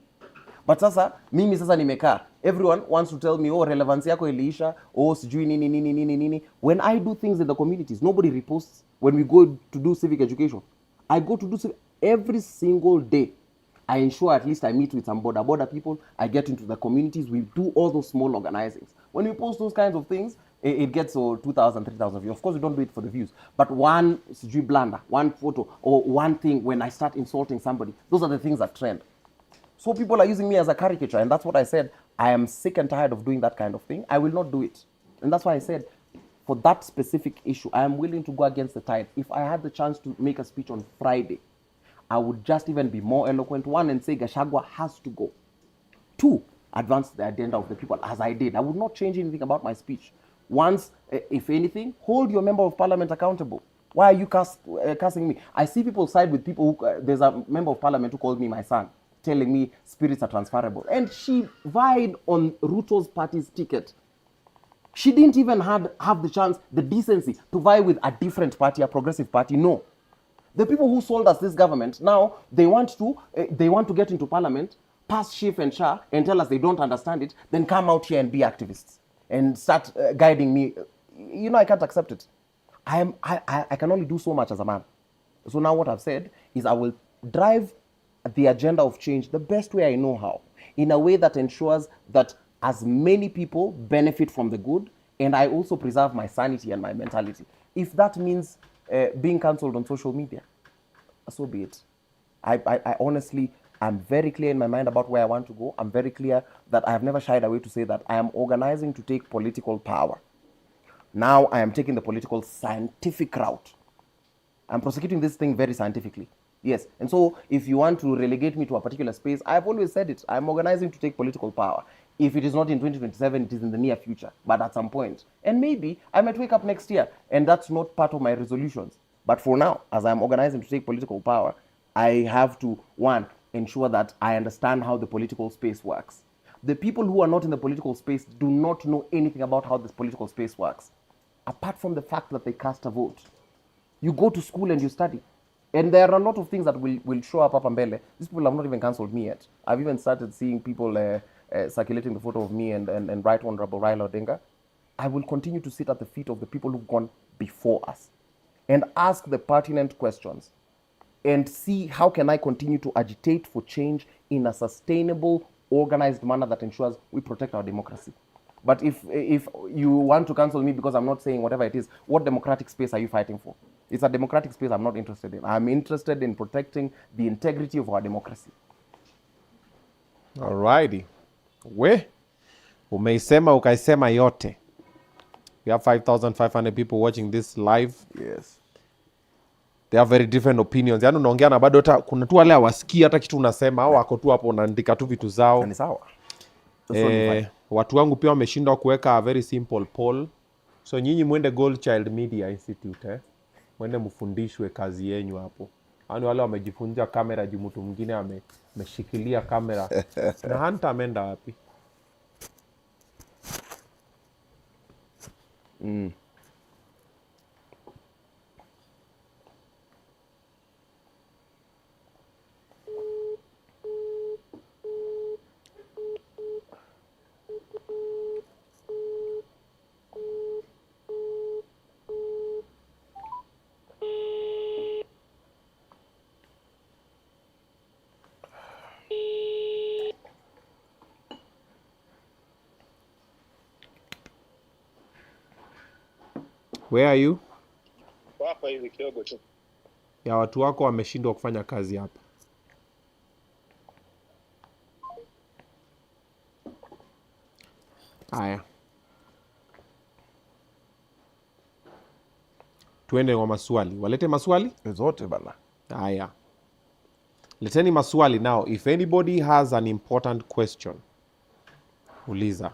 Speaker 2: But sasa, mimi sasa nimekaa. Everyone wants to tell me, oh, relevancy yako iliisha, oh, sijui nini. When I do things in the communities, nobody reposts. When we go to do civic education, I go to do every single day. I ensure at least I meet with some border people. I get into the communities. We do all those small organizings. When we post those kinds of things, it gets 2,000, 3,000 views. Of course, we don't do it for the views. But one sijui blunder, one photo, or one thing when I start insulting somebody, those are the things that trend. So people are using me as a caricature, and that's what I said. I am sick and tired of doing that kind of thing. I will not do it. And that's why I said, for that specific issue, I am willing to go against the tide. If I had the chance to make a speech on Friday, I would just even be more eloquent. One, and say Gachagua has to go. Two, advance the agenda of the people, as I did. I would not change anything about my speech. Once, if anything, hold your member of parliament accountable. Why are you cussing me? I see people side with people who, there's a member of parliament who called me my son, telling me spirits are transferable. And she vied on Ruto's party's ticket. She didn't even have the chance, the decency, to vie with a different party, a progressive party. No. The people who sold us this government, now they want to get into parliament, pass Chief and Shah, and tell us they don't understand it, then come out here and be activists and start guiding me. You know, I can't accept it. I can only do so much as a man. So now what I've said is I will drive the agenda of change the best way I know how, in a way that ensures that as many people benefit from the good, and I also preserve my sanity and my mentality. If that means being cancelled on social media, so be it. I honestly, I'm very clear in my mind about where I want to go. I'm very clear that I have never shied away to say that I am organizing to take political power. Now I am taking the political scientific route. I'm prosecuting this thing very scientifically. Yes, and so if you want to relegate me to a particular space, I've always said it. I'm organizing to take political power. If it is not in 2027, it is in the near future, but at some point. And maybe I might wake up next year, and that's not part of my resolutions. But for now, as I'm organizing to take political power, I have to, one, ensure that I understand how the political space works. The people who are not in the political space do not know anything about how this political space works, apart from the fact that they cast a vote. You go to school and you study. And there are a lot of things that will show up mbele. These people have not even cancelled me yet. I've even started seeing people circulating the photo of me and Right Honorable Raila Odinga. I will continue to sit at the feet of the people who've gone before us and ask the pertinent questions and see how can I continue to agitate for change in a sustainable, organized manner that ensures we protect our democracy. But if you want to cancel me because I'm not saying whatever it is, what democratic space are you fighting for? It's a democratic space I'm not interested in. I'm interested in protecting the integrity of our democracy.
Speaker 1: Alrighty. We umeisema ukaisema yote. We have 5,500 people watching this live.
Speaker 2: Yes.
Speaker 1: They have very different opinions. Yaani unaongea na bado hata kuna tu wale hawasikia hata kitu unasema au wako tu hapo unaandika tu vitu zao.
Speaker 2: Ni sawa.
Speaker 1: Watu wangu pia wameshindwa kuweka a very simple poll. So nyinyi mwende Gold Child Media Institute, mwende mfundishwe kazi yenyu hapo. Yaani wale wamejifunza kamera juu mtu mwingine ameshikilia kamera. Na Hunter ameenda wapi? Where are you?
Speaker 5: Hapa hivi kidogo tu.
Speaker 1: Ya watu wako wameshindwa kufanya kazi hapa. Haya. Tuende kwa maswali. Walete maswali?
Speaker 2: Zote bana.
Speaker 1: Haya. Leteni maswali now. If anybody has an important question, uliza.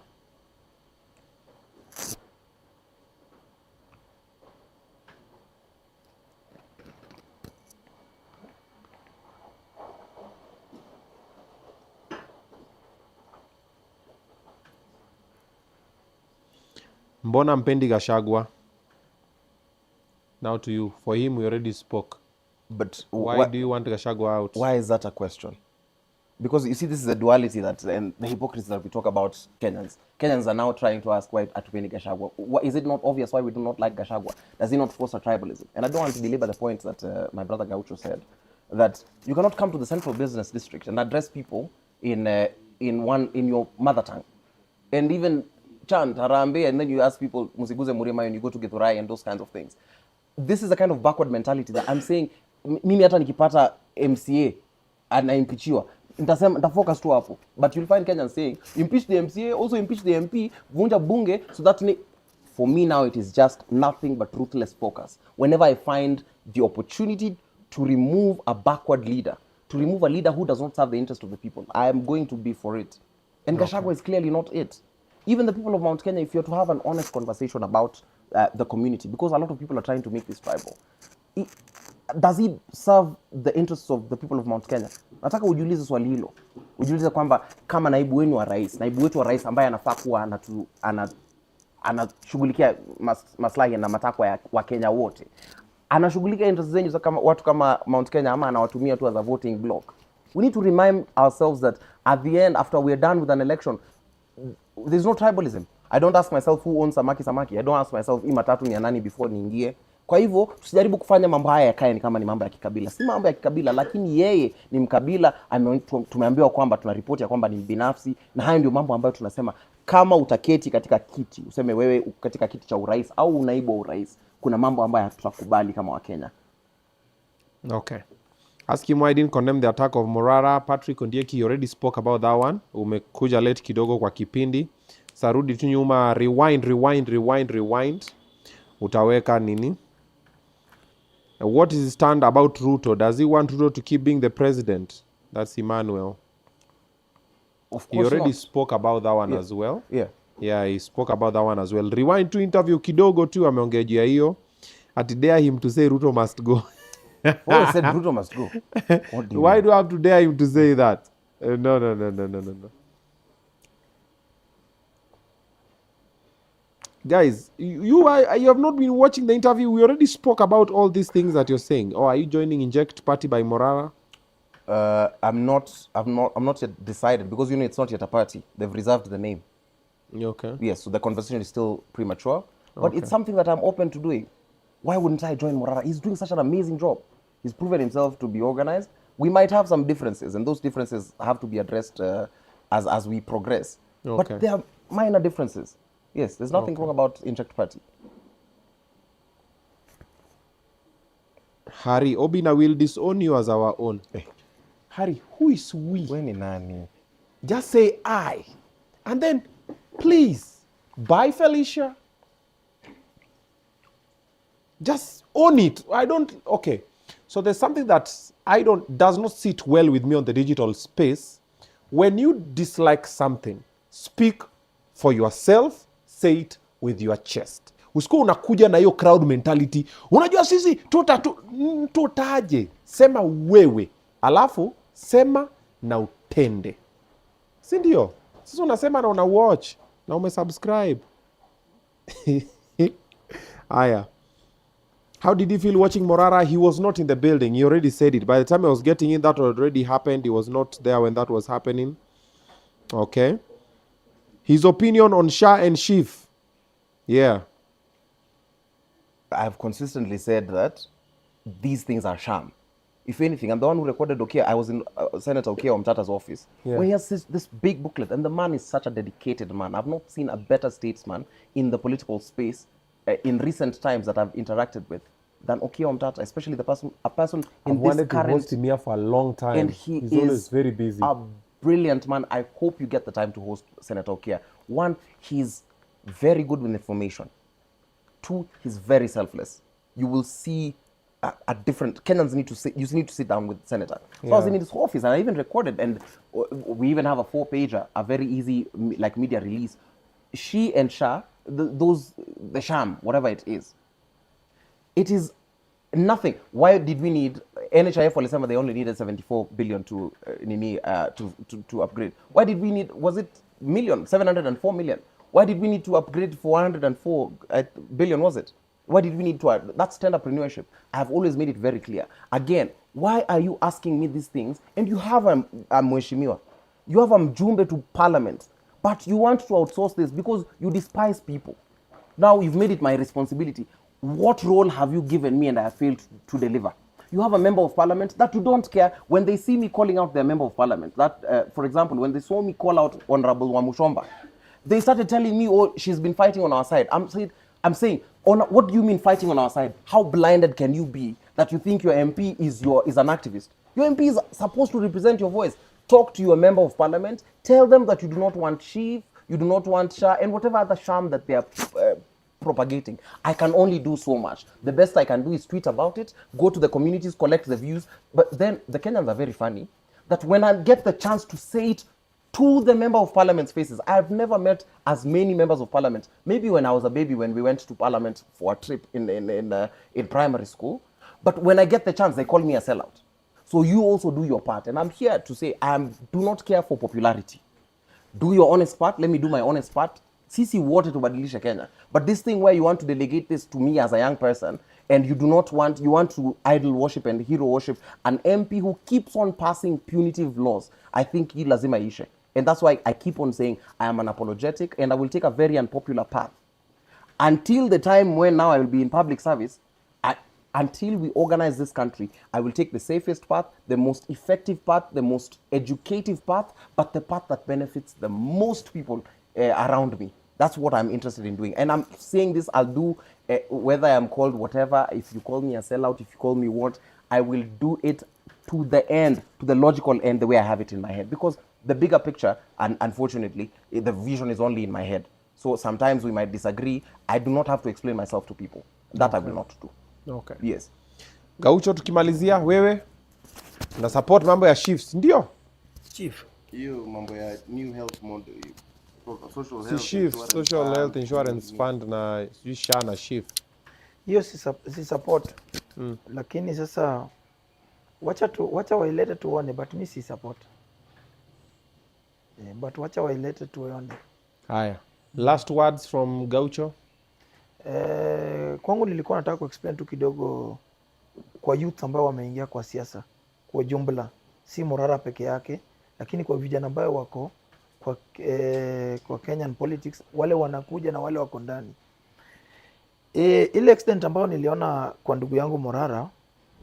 Speaker 1: Mbona mpendi Gachagua? Now to you. For him, we already spoke.
Speaker 2: But
Speaker 1: why do you want Gachagua out?
Speaker 2: Why is that a question? Because you see, this is the duality that and the hypocrisy that we talk about Kenyans. Kenyans are now trying to ask why Atupendi Gachagua. Is it not obvious why we do not like Gachagua? Does he not foster tribalism? And I don't want to belabor the point that my brother Gaucho said, that you cannot come to the central business district and address people in your mother tongue, and even chant Harambe, and then you ask people Musiguze Murima and you go to Githurai and those kinds of things. This is a kind of backward mentality that I'm saying. Mimi hata nikipata MCA anaimpeachiwa, nitafocus tu hapo. But you'll find Kenyans saying, impeach the MCA, also impeach the MP, vunja bunge, so that For me now, it is just nothing but ruthless focus. Whenever I find the opportunity to remove a backward leader, to remove a leader who does not serve the interest of the people, I am going to be for it. And Gachagua is clearly not it. Even the people of Mount Kenya, if you're to have an honest conversation about the community, because a lot of people are trying to make this tribal, does he serve the interests of the people of Mount Kenya? Nataka ujiulize swali hilo. Ujiulize kwamba kama naibu wetu wa rais ambaye anafaa kuwa anashughulikia maslahi na matakwa ya Wakenya wote, anashughulikia interests zenyu kama watu kama Mount Kenya, ama anawatumia tu as a voting block. We need to remind ourselves that at the end, after we are done with an election, there's no tribalism. I don't ask myself who owns samaki. I don't ask myself hii matatu ni ya nani before niingie. Kwa hivyo tusijaribu kufanya mambo haya yakae ni kama ni mambo ya kikabila. Si mambo ya kikabila, lakini yeye ni mkabila. Tumeambiwa kwamba tunaripoti ya kwamba ni binafsi, na hayo ndio mambo ambayo tunasema kama utaketi katika kiti, useme wewe katika kiti cha urais au unaibu wa urais, kuna mambo ambayo tutakubali kama Wakenya.
Speaker 1: Okay. Ask him why he didn't condemn the attack of Morara. Patrick Ondieki already spoke about that one. Umekuja late kidogo kwa kipindi. Sarudi tu nyuma, rewind. Utaweka nini? What is his stand about Ruto? Does he want Ruto to keep being the president? That's Emmanuel.
Speaker 2: Of course
Speaker 1: he already
Speaker 2: not.
Speaker 1: spoke about that one as well.
Speaker 2: Yeah,
Speaker 1: he spoke about that one as well. Rewind to interview kidogo tu ameongejea hiyo. At dare him to say Ruto must go.
Speaker 2: Oh, he said Ruto must go.
Speaker 1: Why do I have to dare him to say that? No. Guys, you have not been watching the interview. We already spoke about all these things that you're saying. Or are you joining Inject Party by Morara?
Speaker 2: I'm not yet decided, because it's not yet a party. They've reserved the name.
Speaker 1: Okay.
Speaker 2: Yes, so the conversation is still premature. But it's something that I'm open to doing. Why wouldn't I join Morara? He's doing such an amazing job. He's proven himself to be organized. We might have some differences, and those differences have to be addressed as we progress.
Speaker 1: Okay.
Speaker 2: But there are minor differences. Yes, there's nothing wrong about Inject Party.
Speaker 1: Harry, Obinna will disown you as our own. Harry, who is we?
Speaker 2: When in nani?
Speaker 1: Just say I. And then, please, bye Felicia. Just own it. Okay. So there's something that does not sit well with me on the digital space. When you dislike something, speak for yourself, say it with your chest. Usikuwa unakuja na hiyo crowd mentality. Unajua sisi tutaje. Sema wewe. Alafu sema na utende. Si ndio? Sisi unasema na una watch na umesubscribe. Aya. How did he feel watching Morara? He was not in the building. He already said it. By the time I was getting in, that already happened. He was not there when that was happening. Okay. His opinion on Shah and Schiff. Yeah.
Speaker 2: I've consistently said that these things are sham. If anything, I'm the one who recorded Okia. I was in Senator Okia Omtata's office, where he has this big booklet, and the man is such a dedicated man. I've not seen a better statesman in the political space in recent times that I've interacted with than Okia Omtata, especially a person in
Speaker 1: I've
Speaker 2: this
Speaker 1: wanted
Speaker 2: current...
Speaker 1: to host him here for a long time.
Speaker 2: And
Speaker 1: He's always very busy.
Speaker 2: A brilliant man. I hope you get the time to host Senator Okia. One, he's very good with information. Two, he's very selfless. You will see a different... Kenyans need to sit down with Senator. So I was in his office, and I even recorded, and we even have a 4-pager, a very easy media release. She and Shah, the sham, whatever it is nothing. Why did we need... NHIF walisema they only needed 74 billion to upgrade. Why did we need... Was it million? 704 million. Why did we need to upgrade for 104 billion, was it? Why did we need to... That's entrepreneurship. I have always made it very clear. Again, why are you asking me these things? And you have a mheshimiwa. You have a mjumbe to parliament. But you want to outsource this because you despise people. Now you've made it my responsibility. What role have you given me and I have failed to deliver? You have a member of parliament that you don't care when they see me calling out their member of parliament. That, for example, when they saw me call out Honorable Wamushomba, they started telling me, oh, she's been fighting on our side. I'm saying, what do you mean fighting on our side? How blinded can you be that you think your MP is an activist? Your MP is supposed to represent your voice. Talk to your member of parliament. Tell them that you do not want Chief, you do not want Shah, and whatever other sham that they are propagating. I can only do so much. The best I can do is tweet about it, go to the communities, collect the views. But then the Kenyans are very funny that when I get the chance to say it to the member of parliament's faces, I've never met as many members of parliament. Maybe when I was a baby, when we went to parliament for a trip in primary school. But when I get the chance, they call me a sellout. So you also do your part. And I'm here to say, do not care for popularity. Do your honest part. Let me do my honest part. Sisi wote tubadilishe Kenya. But this thing where you want to delegate this to me as a young person, and you want to idol worship and hero worship an MP who keeps on passing punitive laws, I think he lazima ishe. And that's why I keep on saying I am unapologetic and I will take a very unpopular path. Until the time when now I will be in public service, until we organize this country, I will take the safest path, the most effective path, the most educative path, but the path that benefits the most people around me. That's what I'm interested in doing. And I'm saying this, I'll do, whether I'm called whatever, if you call me a sellout, if you call me what, I will do it to the end, to the logical end, the way I have it in my head. Because the bigger picture, and unfortunately, the vision is only in my head. So sometimes we might disagree. I do not have to explain myself to people. That I will not do.
Speaker 1: Okay.
Speaker 2: Yes.
Speaker 1: Gaucho, tukimalizia, wewe na support mambo ya shifts, ndio?
Speaker 4: Chief.
Speaker 6: Hiyo mambo ya new health model, social
Speaker 1: Si
Speaker 6: health
Speaker 1: shift, social health insurance fund na SHA na shift.
Speaker 4: Hiyo si support. Lakini sasa wacha wailete tuone, but mi si support. But wacha wailete tuone.
Speaker 1: Haya. Last words from Gaucho.
Speaker 4: Kwangu nilikuwa nataka kuexplain tu kidogo kwa youth ambao wameingia kwa siasa kwa jumla, si Morara peke yake, lakini kwa vijana ambao wako kwa Kenyan politics, wale wanakuja na wale wako ndani. Ile extent ambayo niliona kwa ndugu yangu Morara,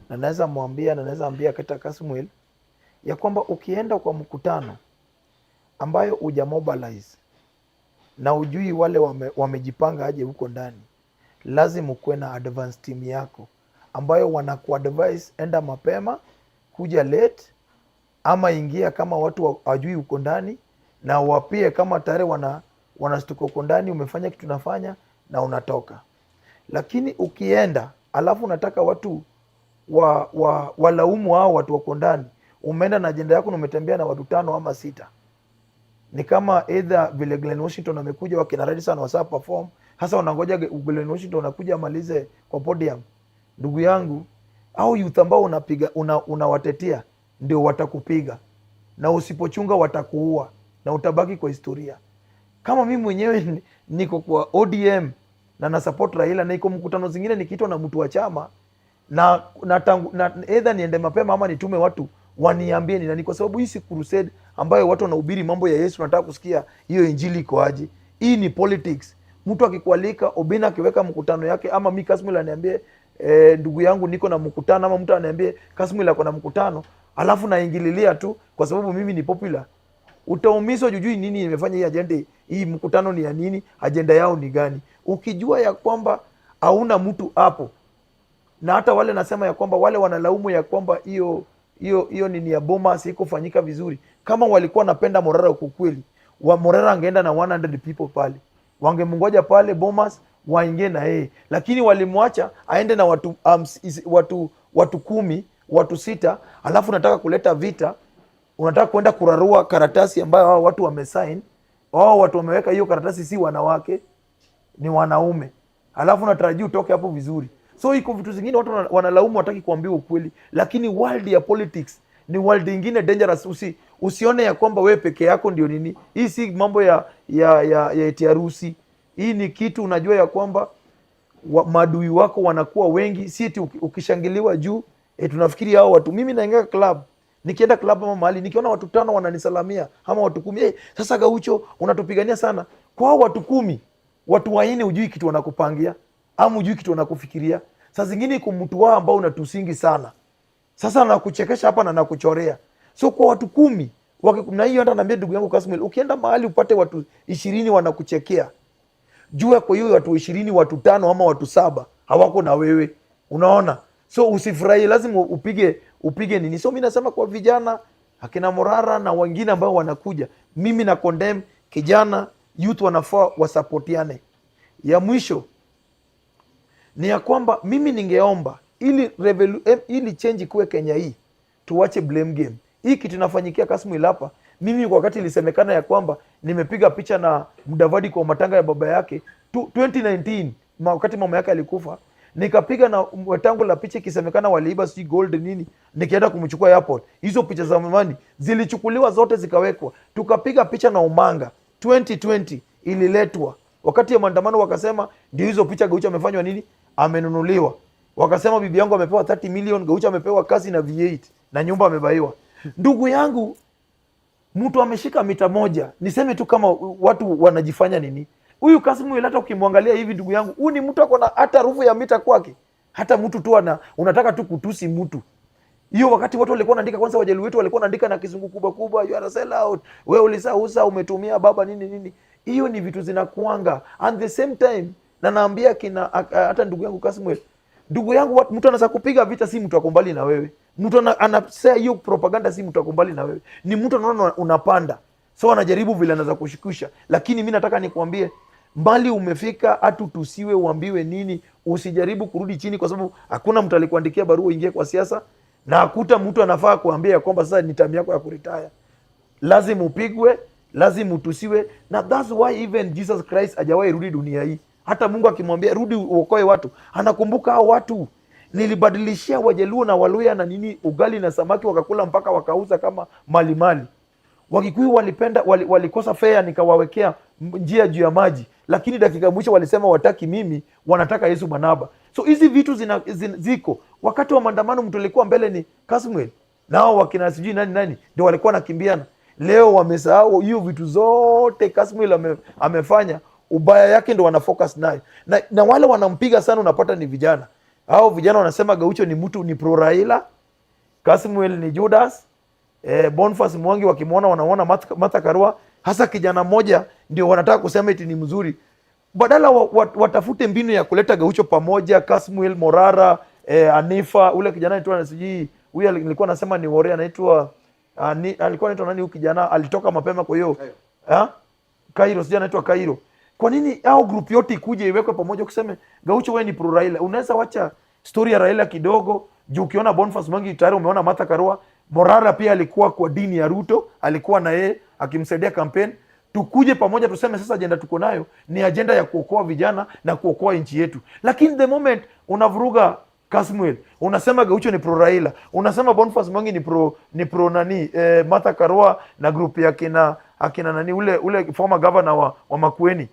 Speaker 4: na naweza mwambia na naweza ambia kata Kasmuel ya kwamba ukienda kwa mkutano ambayo ujamobilize na ujui wale wamejipanga aje huko ndani, lazima ukuwe na advance team yako ambayo wanakuadvise, enda mapema, kuja late, ama ingia kama watu wajui huko ndani, na wapie kama tayari wanastuka huko ndani, umefanya kitu nafanya na unatoka. Lakini ukienda alafu unataka watu walaumu hao watu wako ndani, umeenda na ajenda yako na umetembea na watu 5 ama 6, ni kama either vile Glen Washington amekuja wakina ready sana wasa perform, hasa wanangoja Glen Washington anakuja amalize kwa podium. Ndugu yangu, au youth ambao unapiga unawatetea ndio watakupiga, na usipochunga watakuua na utabaki kwa historia. Kama mimi mwenyewe niko kwa ODM na support Raila, na iko mkutano zingine nikiitwa na mtu wa chama na either niende mapema ama nitume watu waniambie ni nani, kwa sababu hii si crusade ambayo watu wanahubiri mambo ya Yesu, nataka kusikia hiyo injili iko aje. Hii ni politics. Mtu akikualika, Obinna akiweka mkutano yake, ama mimi Kasmuel aniambie ndugu yangu niko na mkutano, ama mtu aniambie Kasmuel ako na mkutano, alafu naingililia tu kwa sababu mimi ni popular, utaumizwa jujui nini imefanya hii agenda, hii mkutano ni ya nini, agenda yao ni gani. Ukijua ya kwamba hauna mtu hapo, na hata wale nasema ya kwamba wale wanalaumu ya kwamba hiyo nini ya Bomas haikufanyika vizuri, kama walikuwa napenda Morara kwa kweli, Morara angeenda na 100 people pale, wangemngoja pale Bomas waingie na yeye, lakini walimwacha aende na watu 10, watu 6, alafu nataka kuleta vita, unataka kwenda kurarua karatasi ambayo hao watu wamesign, wao watu wameweka hiyo karatasi, si wanawake ni wanaume, alafu natarajia utoke hapo vizuri. So iko vitu zingine watu wanalaumu, wataki kuambiwa ukweli, lakini world ya politics ni world ingine dangerous. Usione ya kwamba wewe peke yako ndio nini. Hii si mambo ya eti harusi. Hii ni kitu unajua ya kwamba maadui wako wanakuwa wengi, si eti ukishangiliwa juu tunafikiri hao watu. Mimi naingia club, nikienda club ama mahali nikiona watu 5 wananisalamia ama watu 10, sasa Gaucho unatupigania sana. Kwa hao watu 10, watu 4 hujui kitu wanakupangia ama hujui kitu wanakufikiria. Saa zingine iko mtu wao ambao unatusingi sana, sasa nakuchekesha hapa na nakuchorea. So kwa watu 10 na hiyo, hata naambia ndugu yangu Kasmuel, ukienda mahali upate watu 20 wanakuchekea, jua kwa hiyo watu 20, watu 5 ama watu 7 hawako na wewe, unaona. So usifurahi, lazima upige nini. So mimi nasema kwa vijana akina Morara na wengine ambao wanakuja, mimi na condemn kijana youth wanafaa wasapotiane. Ya mwisho, ni ya kwamba mimi ningeomba ili change kuwe Kenya hii, tuwache blame game. Hii kitu inafanyikia Kasmuel hapa. Mimi kwa wakati ilisemekana ya kwamba nimepiga picha na Mudavadi kwa matanga ya baba yake 2019 wakati mama yake alikufa, nikapiga na wetangu la picha ikisemekana waliiba si gold nini, nikienda kumchukua airport. Hizo picha za mamani zilichukuliwa zote zikawekwa. Tukapiga picha na Umanga 2020 ililetwa wakati ya maandamano, wakasema ndio hizo picha Gaucho amefanywa nini, amenunuliwa. Wakasema bibi yangu amepewa 30 million, Gaucho amepewa kazi na V8 na nyumba amebaiwa. Ndugu yangu, mtu ameshika mita moja, niseme tu kama watu wanajifanya nini. Huyu Kasmuel hata ukimwangalia hivi ndugu yangu, huyu ni mtu akona hata rufu ya mita kwake. Hata mtu tu unataka tu kutusi mtu. Hiyo wakati watu walikuwa wanaandika, kwanza Wajaluo wetu walikuwa wanaandika na kizungu kubwa kubwa, you are a sellout, wewe ulisausa, umetumia baba nini nini. Hiyo ni vitu zinakuanga. And the same time na naambia hata ndugu yangu Kasmuel, ndugu yangu, mtu anaweza kupiga vita, si mtu akombali na wewe. Mtu anasema hiyo propaganda, si mtu akombali na wewe. Ni mtu anaona unapanda. So anajaribu vile anaweza kushikisha. Lakini mimi nataka nikuambie, mbali umefika, hatu tusiwe uambiwe nini, usijaribu kurudi chini, kwa sababu hakuna mtu alikuandikia barua ingie kwa siasa, na hakuta mtu anafaa kuambia kwamba sasa ni time yako ya kuretire. Lazima upigwe, lazima utusiwe, na that's why even Jesus Christ hajawahi rudi dunia hii. Hata Mungu akimwambia rudi uokoe watu, anakumbuka hao watu. Nilibadilishia Wajaluo na Waluya na nini ugali na samaki, wakakula mpaka wakauza kama mali. Wakikuyu walikosa fare, nikawawekea njia juu ya maji, lakini dakika mwisho walisema wataki mimi, wanataka Yesu Manaba. So hizi vitu ziko. Wakati wa maandamano mtu alikuwa mbele ni Kasmuel, nao wakina sijui nani ndio walikuwa nakimbiana. Leo wamesahau hiyo vitu zote Kasmuel amefanya. Ubaya yake ndio wanafocus nayo, na wale wanampiga sana unapata ni vijana. Hao vijana wanasema Gaucho ni mtu ni pro Raila, Kasmuel ni Judas, Boniface Mwangi wakimwona wanaona Martha Karua. Hasa kijana mmoja ndio wanataka kusema eti ni mzuri, badala watafute mbinu ya kuleta Gaucho pamoja. Kasmuel, Morara, Anifa, ule kijana anaitwa sijui, huyu alikuwa anasema ni Wore, anaitwa alikuwa anaitwa nani huyu kijana, alitoka mapema. Kwa hiyo Kairo, sijui anaitwa Kairo. Kwa nini hao group yote ikuje iwekwe pamoja kuseme Gaucho wewe ni pro Raila? Unaweza wacha story ya Raila kidogo, juu ukiona Boniface Mwangi tayari umeona Martha Karua. Morara pia alikuwa kwa dini ya Ruto, alikuwa na yeye akimsaidia campaign. Tukuje pamoja tuseme sasa agenda tuko nayo ni agenda ya kuokoa vijana na kuokoa nchi yetu. Lakini the moment unavuruga Kasmuel, unasema Gaucho ni pro Raila, unasema Boniface Mwangi ni pro nani Martha Karua na group ya akina nani ule former governor wa Makueni,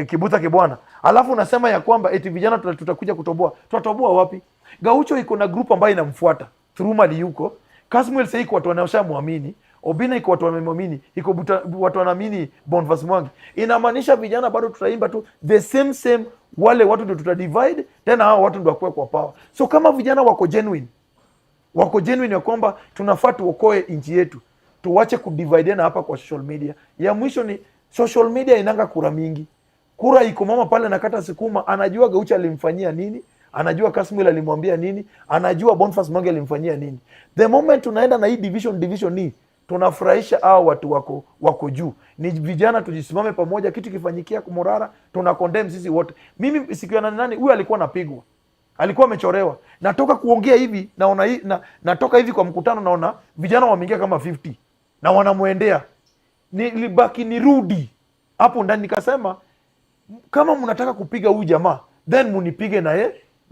Speaker 4: Kibuta Kibwana. Alafu unasema ya kwamba eti vijana tutakuja kutoboa. Tutatoboa wapi? Gaucho iko na group ambayo inamfuata. Thurumali yuko. Kasmuel sasa iko watu wanaoshamuamini. Obinna iko watu wamemwamini. Iko watu wanaamini Boniface Mwangi. Inamaanisha vijana bado tutaimba tu the same, wale watu ndio tutadivide, tena hao watu ndio wakue kwa power. So kama vijana wako genuine ya kwamba tunafaa tuokoe nchi yetu, tuwache kudivide na hapa kwa social media. Ya mwisho ni social media inanga kura mingi. Kura iko mama pale nakata sukuma, anajua Gaucho alimfanyia nini, anajua Kasmuel alimwambia nini, anajua Boniface Mwangi alimfanyia nini. The moment tunaenda na hii division ni tunafurahisha hao watu wako juu. Ni vijana tujisimame pamoja, kitu kifanyikia kumorara tuna condemn sisi wote. Mimi sikiona nani huyu alikuwa anapigwa, alikuwa amechorewa. Natoka kuongea hivi naona natoka hivi kwa mkutano naona vijana wameingia kama 50 na wanamuendea. Nilibaki nirudi hapo ndani nikasema kama mnataka kupiga huyu jamaa then munipige na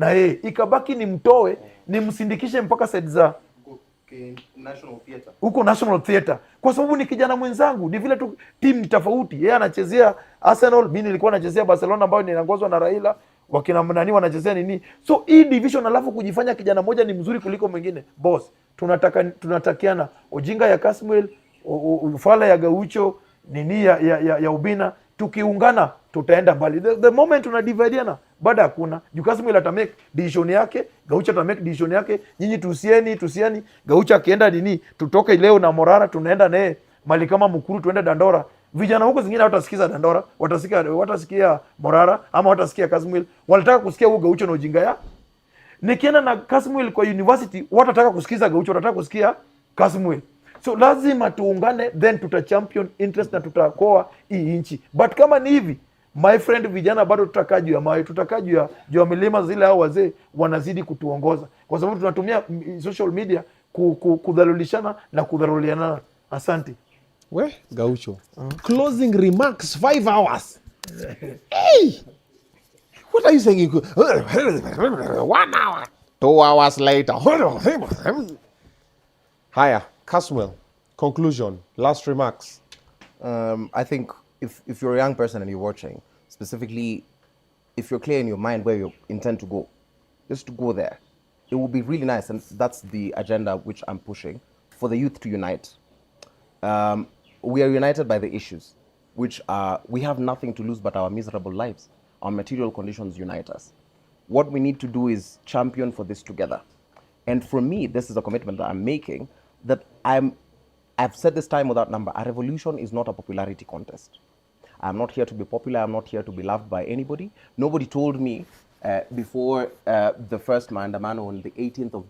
Speaker 4: yeye. Ikabaki nimtoe nimsindikishe mpaka side za huko National Theatre, kwa sababu ni kijana mwenzangu. Ni vile tu team ni tofauti. Yeye anachezea Arsenal, mimi nilikuwa nachezea Barcelona ambayo inaongozwa na Raila, wakina nani wanachezea nini. So hii division, alafu kujifanya kijana moja ni mzuri kuliko mwingine. Boss, tunatakiana ujinga ya Kasmuel, ufala ya Gaucho, nini ya Obinna. Tukiungana tutaenda mbali. The moment tunadividiana baada hakuna. Kasmuel atamake decision yake, Gaucho atamake decision yake. Nyinyi tusieni. Gaucho akienda nini, tutoke leo na Morara tunaenda naye mali kama Mukuru, tuende Dandora. Vijana huko zingine watasikiza Dandora, watasikia Morara ama watasikia Kasmuel. Wanataka kusikia huo Gaucho na ujinga ya. Nikienda na Kasmuel kwa university, watataka kusikiza Gaucho, watataka kusikia Kasmuel. So lazima tuungane, then tuta champion interest na tutakoa hii nchi. But kama ni hivi, My friend, vijana bado tutakaa juu ya mawe, tutakaa juu ya milima zile. Hao wazee wanazidi kutuongoza kwa sababu tunatumia social media kudhalilishana na kudharuliana. Asante.
Speaker 1: We Gaucho. Closing remarks 5 hours. Hey! What are you saying? 1 hour. 2 hours later. Haya, Kasmuel, conclusion, last remarks.
Speaker 2: I think if you're a young person and you're watching, specifically, if you're clear in your mind where you intend to go, just to go there. It will be really nice, and that's the agenda which I'm pushing, for the youth to unite. We are united by the issues, which are, we have nothing to lose but our miserable lives. Our material conditions unite us. What we need to do is champion for this together. And for me, this is a commitment that I'm making, that I've said this time without number, a revolution is not a popularity contest. I'm not here to be popular, I'm not here to be loved by anybody. Nobody told me before the first mandamano on the 18th of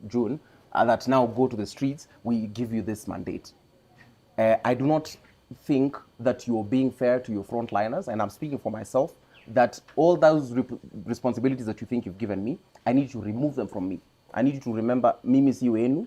Speaker 2: June that now go to the streets, we give you this mandate. I do not think that you're being fair to your frontliners, and I'm speaking for myself, that all those responsibilities that you think you've given me, I need you to remove them from me. I need you to remember, mimi si wenu,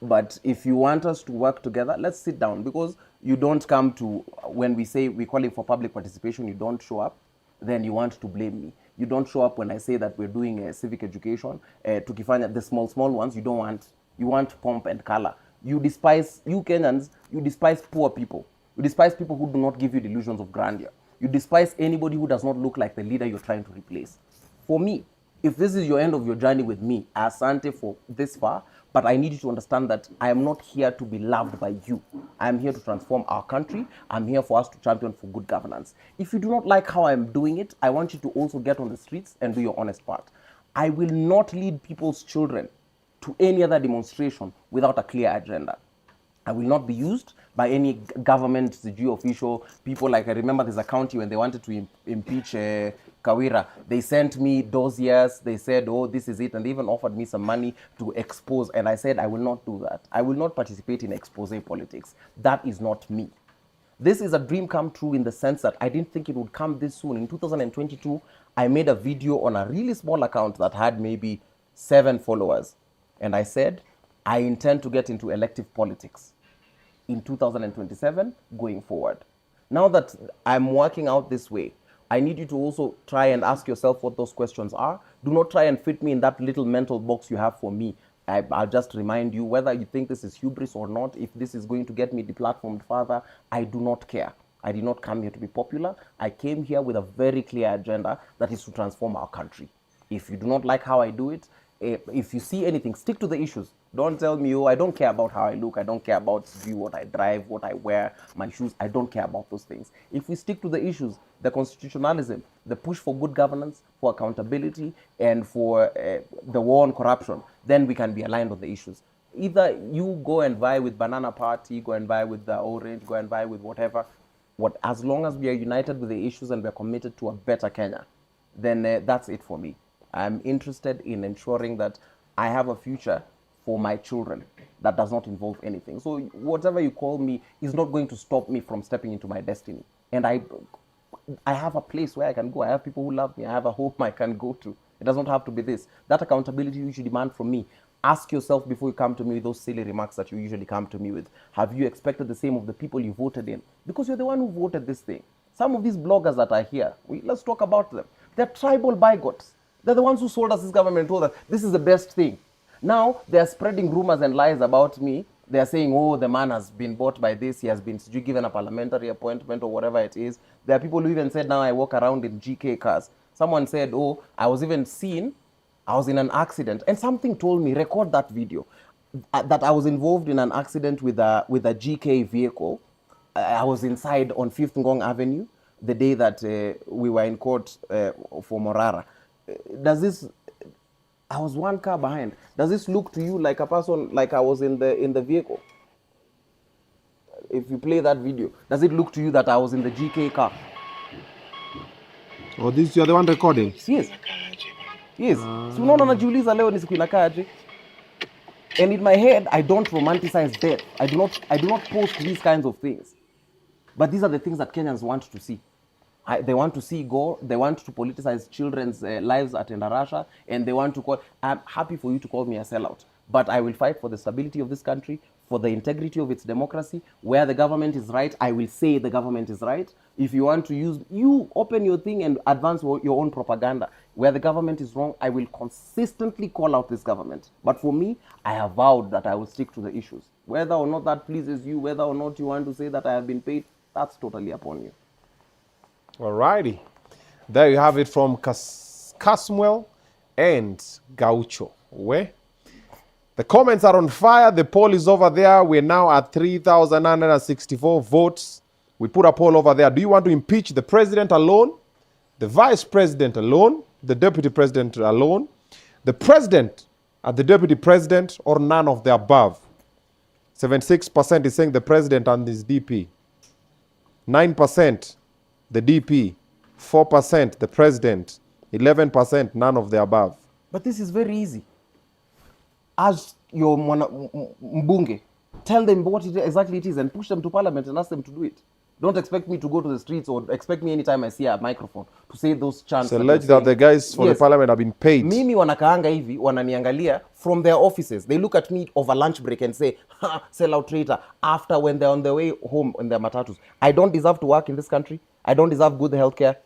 Speaker 2: but if you want us to work together, let's sit down, because you don't come to, when we say we're calling for public participation, you don't show up, then you want to blame me. You don't show up when I say that we're doing civic education, tukifanya the small ones, you don't want, you want pomp and color. You despise, you Kenyans, you despise poor people. You despise people who do not give you delusions of grandeur. You despise anybody who does not look like the leader you're trying to replace. For me, if this is your end of your journey with me, asante for this far, but I need you to understand that I am not here to be loved by you. I am here to transform our country. I'm here for us to champion for good governance. If you do not like how I'm doing it, I want you to also get on the streets and do your honest part. I will not lead people's children to any other demonstration without a clear agenda. I will not be used by any government, CG official, people. Like, I remember there's a county when they wanted to impeach Kawira. They sent me dossiers. They said, oh, this is it. And they even offered me some money to expose. And I said, I will not do that. I will not participate in expose politics. That is not me. This is a dream come true in the sense that I didn't think it would come this soon. In 2022, I made a video on a really small account that had maybe 7 followers. And I said, I intend to get into elective politics in 2027 going forward. Now that I'm working out this way, I need you to also try and ask yourself what those questions are. Do not try and fit me in that little mental box you have for me. I'll just remind you, whether you think this is hubris or not, if this is going to get me deplatformed further, I do not care. I did not come here to be popular. I came here with a very clear agenda that is to transform our country. If you do not like how I do it, if you see anything, stick to the issues. Don't tell me, oh, I don't care about how I look. I don't care about what I drive, what I wear, my shoes. I don't care about those things. If we stick to the issues, the constitutionalism, the push for good governance, for accountability, and for the war on corruption, then we can be aligned on the issues. Either you go and vie with Banana Party, go and vie with the Orange, go and vie with whatever. As long as we are united with the issues and we are committed to a better Kenya, then that's it for me. I'm interested in ensuring that I have a future for my children that does not involve anything. So whatever you call me is not going to stop me from stepping into my destiny. And I have a place where I can go. I have people who love me. I have a home I can go to. It does not have to be this. That accountability you should demand from me. Ask yourself before you come to me with those silly remarks that you usually come to me with. Have you expected the same of the people you voted in? Because you're the one who voted this thing. Some of these bloggers that are here, let's talk about them. They're tribal bigots. They're the ones who sold us this government and told us this is the best thing. Now they're spreading rumors and lies about me. They're saying, oh, the man has been bought by this. He has been given a parliamentary appointment or whatever it is. There are people who even said, now I walk around in GK cars. Someone said, oh, I was even seen. I was in an accident. And something told me, record that video, that I was involved in an accident with a GK vehicle. I was inside on 5th Ngong Avenue the day that we were in court for Morara. Does this, I was 1 car behind. Does this look to you like a person, like I was in the vehicle? If you play that video, does it look to you that I was in the GK car?
Speaker 1: Oh, this, you're the one recording?
Speaker 2: Yes. Yes. So no, najiuliza leo ni siku inakaaje. And in my head, I don't romanticize death. I do not post these kinds of things. But these are the things that Kenyans want to see. They want to see gore. They want to politicize children's lives at Endarasha, and they want to call. I'm happy for you to call me a sellout, but I will fight for the stability of this country, for the integrity of its democracy. Where the government is right, I will say the government is right. If you want to use, you open your thing and advance your own propaganda. Where the government is wrong, I will consistently call out this government. But for me, I have vowed that I will stick to the issues. Whether or not that pleases you, whether or not you want to say that I have been paid, that's totally upon you.
Speaker 1: Alrighty. There you have it from Kasmuel and Gaucho. Where? The comments are on fire. The poll is over there. We're now at 3,964 votes. We put a poll over there. Do you want to impeach the president alone, the vice president alone, the deputy president alone, the president and the deputy president, or none of the above? 76% is saying the president and his DP. 9% the DP. 4% the president. 11% none of the above.
Speaker 2: But this is very easy. As your mbunge, tell them what exactly it is and push them to parliament and ask them to do it. Don't expect me to go to the streets or expect me anytime I see a microphone to say those chants.
Speaker 1: So alleged that the guys for the parliament have been paid.
Speaker 2: Mimi wanakaanga hivi, wananiangalia from their offices. They look at me over lunch break and say, ha, sell out traitor, after when they're on their way home in their matatus. I don't deserve to work in this country. I don't deserve good healthcare.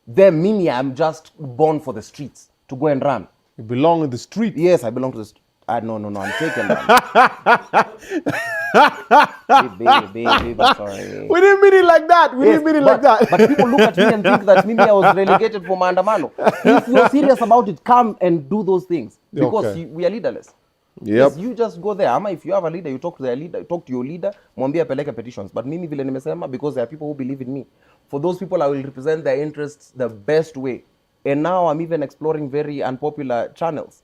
Speaker 2: Then Mimi, I'm just born for the streets to go and run.
Speaker 1: You belong in the street.
Speaker 2: Yes, I belong to the street. No, I'm taken down. baby, sorry.
Speaker 1: We didn't mean it like that. We didn't mean it like that.
Speaker 2: But people look at me and think that maybe I was relegated for maandamano. If you're serious about it, come and do those things. Because we are leaderless.
Speaker 1: Yep.
Speaker 2: Yes, you just go there. Ama, if you have a leader, you talk to their leader, talk to your leader, mwambie apeleke petitions. But mimi vile nimesema, because there are people who believe in me. For those people, I will represent their interests the best way. And now I'm even exploring very unpopular channels,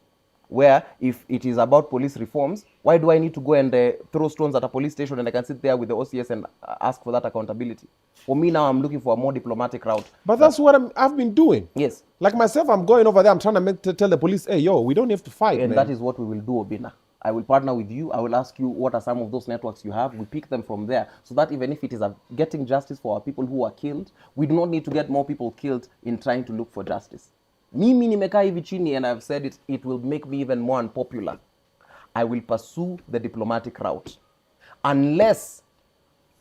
Speaker 2: where if it is about police reforms, why do I need to go and throw stones at a police station and I can sit there with the OCS and ask for that accountability? For me now, I'm looking for a more diplomatic route.
Speaker 1: But that's what I've been doing.
Speaker 2: Yes.
Speaker 1: Like myself, I'm going over there, I'm trying to tell the police, hey, yo, we don't have to fight,
Speaker 2: And
Speaker 1: man.
Speaker 2: that is what we will do, Obinna. I will partner with you. I will ask you what are some of those networks you have. We pick them from there so that even if it is getting justice for our people who are killed, we do not need to get more people killed in trying to look for justice. Mimi nimekaa hivi chini and I've said it will make me even more unpopular. I will pursue the diplomatic route. Unless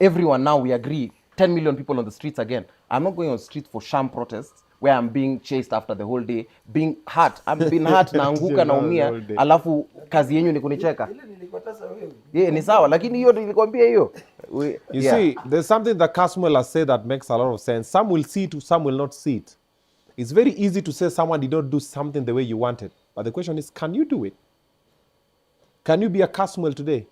Speaker 2: everyone now we agree, 10 million people on the streets again. I'm not going on the streets for sham protests where I'm being chased after the whole day, being hurt. I'm being hurt, naanguka naumia, alafu kazi yenyu ni kunicheka. Yeah, ni sawa, lakini hiyo nilikwambia hiyo.
Speaker 1: You see, there's something that Kasmuel has said that makes a lot of sense. Some will see it, some will not see it. It's very easy to say someone did not do something the way you wanted. But the question is, can you do it? Can you be a Kasmuel today?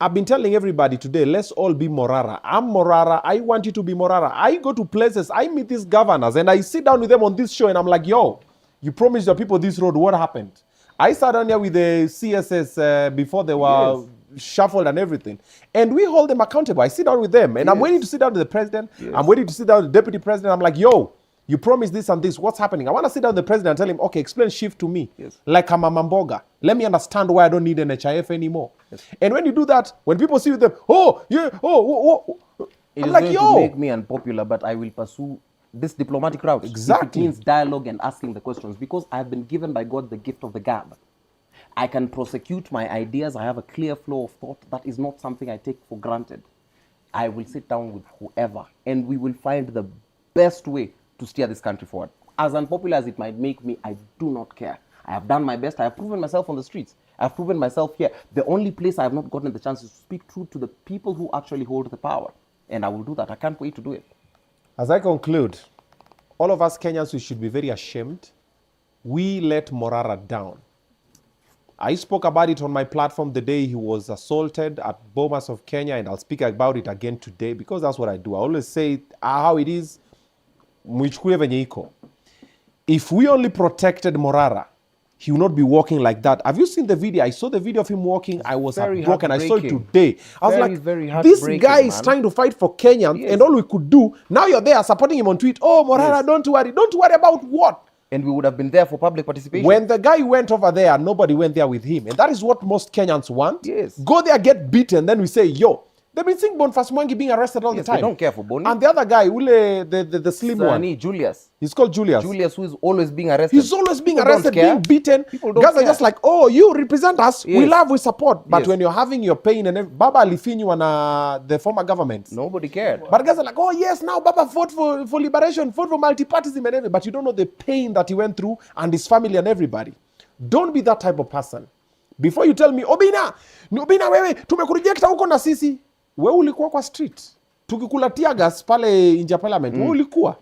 Speaker 1: I've been telling everybody today, let's all be Morara. I'm Morara. I want you to be Morara. I go to places, I meet these governors, and I sit down with them on this show, and I'm like, yo, you promised the people this road. What happened? I sat down here with the CSS before they were shuffled and everything. And we hold them accountable. I sit down with them, and I'm waiting to sit down with the president. I'm waiting to sit down with the deputy president. I'm like, yo, you promised this and this. What's happening? I want to sit down with the president and tell him, okay, explain shift to me. Like I'm a Mamboga. Let me understand why I don't need an HIF anymore. And when you do that, when people see with them,
Speaker 2: it is going to make me unpopular, but I will pursue this diplomatic route.
Speaker 1: Exactly.
Speaker 2: If it means dialogue and asking the questions, because I have been given by God the gift of the gab. I can prosecute my ideas. I have a clear flow of thought. That is not something I take for granted. I will sit down with whoever, and we will find the best way to steer this country forward. As unpopular as it might make me, I do not care. I have done my best. I have proven myself on the streets. I have proven myself here. The only place I have not gotten the chance is to speak truth to the people who actually hold the power. And I will do that. I can't wait to do it.
Speaker 1: As I conclude, all of us Kenyans, we should be very ashamed. We let Morara down. I spoke about it on my platform the day he was assaulted at Bomas of Kenya, and I'll speak about it again today because that's what I do. I always say how it is. If we only protected Morara, he will not be walking like that. Have you seen the video? I saw the video of him walking. I was heartbroken. I saw it today. I was like, this guy is trying to fight for Kenyans, and all we could do, now you're there supporting him on tweet. Oh, Morara, don't worry. Don't worry about what?
Speaker 2: And we would have been there for public participation.
Speaker 1: When the guy went over there, nobody went there with him. And that is what most Kenyans want.
Speaker 2: Yes.
Speaker 1: Go there, get beaten, then we say, yo, They've been seeing Boniface Mwangi being arrested all the time.
Speaker 2: They don't care for Boni.
Speaker 1: And the other guy, the slim one.
Speaker 2: Julius.
Speaker 1: He's called Julius.
Speaker 2: Julius, who is always being arrested.
Speaker 1: He's always being arrested, being beaten.
Speaker 2: People don't
Speaker 1: Guys
Speaker 2: care.
Speaker 1: are just like, oh, you represent us.
Speaker 2: Yes.
Speaker 1: We love, we support. But
Speaker 2: Yes.
Speaker 1: when you're having your pain and Baba Alifinyu and the former government.
Speaker 2: Nobody cared.
Speaker 1: But guys are like, oh, yes, now Baba fought for liberation, fought for multipartyism and everything. But you don't know the pain that he went through and his family and everybody. Don't be that type of person. Before you tell me, Obinna wewe, tumekurejecta huko na sisi. Wewe ulikuwa kwa street. Tukikula tear gas pale nje parliament. Wewe ulikuwa.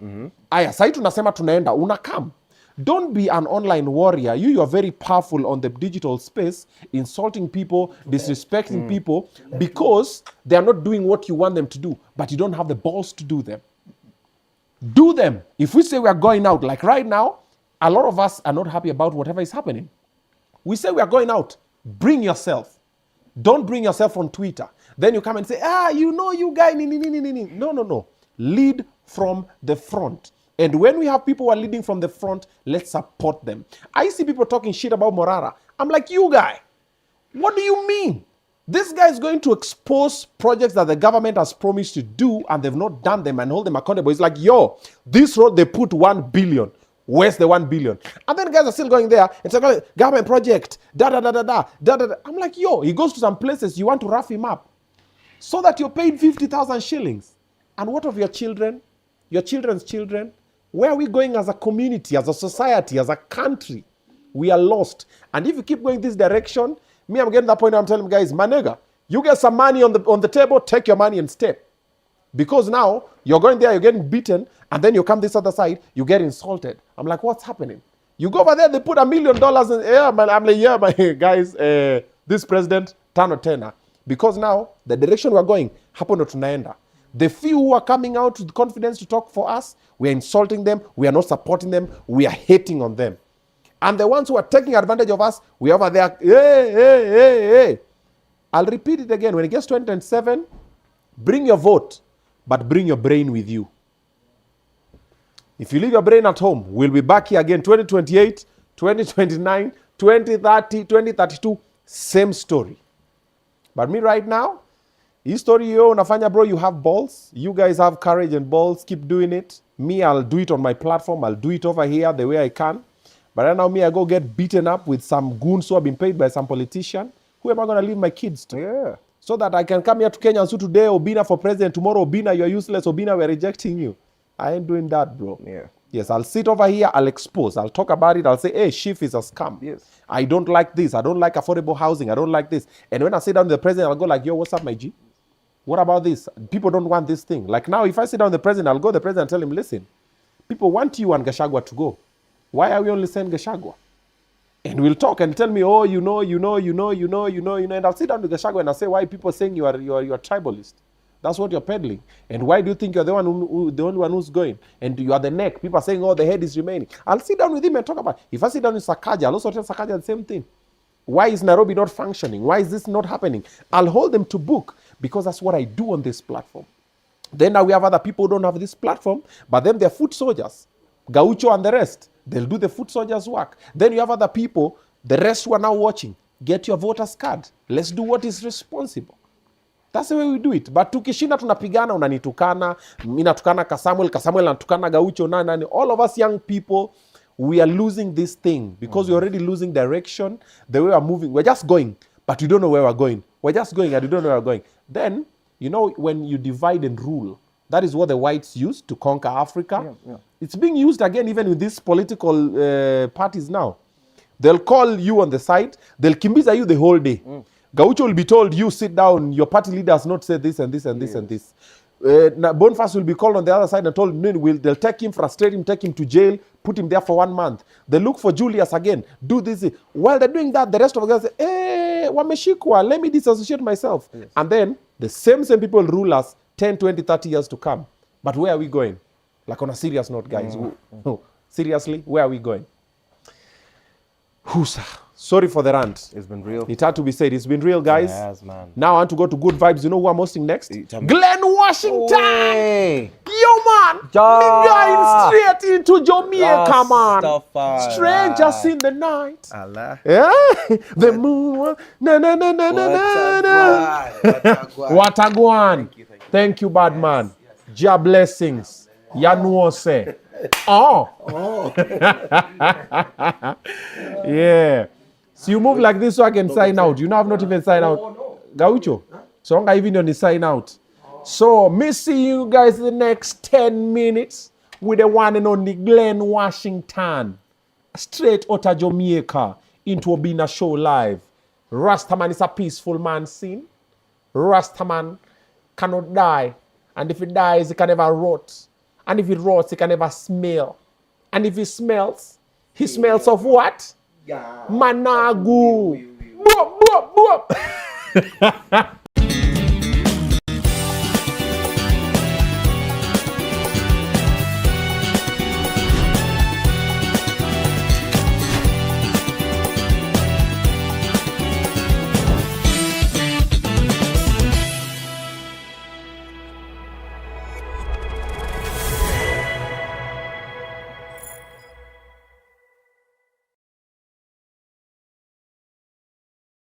Speaker 1: Aya, sasa tunasema tunaenda, unakam. Don't be an online warrior. You are very powerful on the digital space, insulting people, disrespecting people, because they are not doing what you want them to do, but you don't have the balls to do them. Do them. If we say we are going out, like right now, a lot of us are not happy about whatever is happening. We say we are going out. Bring yourself. Don't bring yourself on Twitter. Then you come and say, you guy, No. Lead from the front. And when we have people who are leading from the front, let's support them. I see people talking shit about Morara. I'm like, you guy, what do you mean? This guy is going to expose projects that the government has promised to do and they've not done them and hold them accountable. It's like, yo, this road, they put 1 billion. Where's the 1 billion? And then guys are still going there and saying, government project, da. I'm like, yo, he goes to some places, you want to rough him up so that you're paid 50,000 shillings. And what of your children? Your children's children? Where are we going as a community, as a society, as a country? We are lost. And if you keep going this direction, me, I'm getting to that point where I'm telling you guys, Manega, you get some money on the table, take your money and step. Because now you're going there, you're getting beaten, and then you come this other side, you get insulted. I'm like, what's happening? You go over there, they put $1 million in, yeah, man. I'm like, yeah, my guys, this president, tano tena. Because now the direction we're going, hapo ndo tunaenda. The few who are coming out with confidence to talk for us, we are insulting them, we are not supporting them, we are hating on them. And the ones who are taking advantage of us, we are over there, hey. I'll repeat it again. When it gets 2027, bring your vote, but bring your brain with you. If you leave your brain at home, we'll be back here again 2028, 2029, 2030, 2032, same story. But me right now, hii story yo unafanya bro, you have balls. You guys have courage and balls. Keep doing it. Me, I'll do it on my platform. I'll do it over here the way I can. But right now, me, I go get beaten up with some goons who have been paid by some politician. Who am I going to leave my kids to?
Speaker 2: Yeah.
Speaker 1: So that I can come here to Kenya and say today, Obinna for president. Tomorrow, Obinna, you're useless. Obinna, we're rejecting you. I ain't doing that, bro.
Speaker 2: Yeah.
Speaker 1: Yes, I'll sit over here. I'll expose. I'll talk about it. I'll say, hey, Chief is a scam.
Speaker 2: Yes.
Speaker 1: I don't like this. I don't like affordable housing. I don't like this. And when I sit down with the president, I'll go like, yo, what's up, my G? What about this? People don't want this thing. Like now, if I sit down with the president, I'll go to the president and tell him, listen, people want you and Gachagua to go. Why are we only saying Gachagua? And we'll talk and tell me, oh, you know. And I'll sit down with Gachagua and I'll say, why are people saying you are tribalist? That's what you're peddling. And why do you think you're the only one who's going? And you are the neck. People are saying, oh, the head is remaining. I'll sit down with him and talk about it. If I sit down with Sakaja, I'll also tell Sakaja the same thing. Why is Nairobi not functioning? Why is this not happening? I'll hold them to book because that's what I do on this platform. Then now we have other people who don't have this platform, but then they're foot soldiers. Gaucho and the rest, they'll do the foot soldiers' work. Then you have other people, the rest who are now watching. Get your voter's card. Let's do what is responsible. That's the way we do it. But tukishinda tunapigana, unanitukana, minatukana Kasmuel anatukana Gaucho, nani. All of us young people, we are losing this thing because we're already losing direction. The way we're moving, we're just going, but we don't know where we're going. We're just going and we don't know where we're going. Then, you know, when you divide and rule, that is what the whites used to conquer Africa. Yeah. It's being used again even with these political parties now. They'll call you on the side, they'll kimbiza you the whole day. Gaucho will be told, you sit down, your party leader has not said this and this and this and this. Boniface will be called on the other side and told, they'll take him, frustrate him, take him to jail, put him there for 1 month. They look for Julius again, do this. While they're doing that, the rest of the guys say, hey, wameshikwa, let me disassociate myself. Yes. And then the same people rule us 10, 20, 30 years to come. But where are we going? Like on a serious note, guys. Seriously, where are we going? Sorry for the rant.
Speaker 2: It's been real.
Speaker 1: It had to be said. It's been real, guys.
Speaker 2: Yes, man.
Speaker 1: Now I want to go to good vibes. You know who I'm hosting next? Glenn White. Washington.
Speaker 2: Hey.
Speaker 1: Yo, man. Me going straight into Jamaica, man.
Speaker 2: Rastafari.
Speaker 1: Strangers in the night.
Speaker 2: Allah.
Speaker 1: Yeah. The moon. Na na na na na na na. Watagwan. Thank you, bad man. Ja blessings. Yanuose. Oh. Yeah. So you move like this so I can sign out. You know I've not even signed out. Gaucho. So I even on the sign out. So me see you guys in the next 10 minutes with the one and only Glenn Washington. Straight out of Jamaica into Obinna show live. Rastaman is a peaceful man scene. Rastaman cannot die. And if he dies, he can never rot. And if he rots, he can never smell. And if he smells of what? Managu. Boop, boop, boop.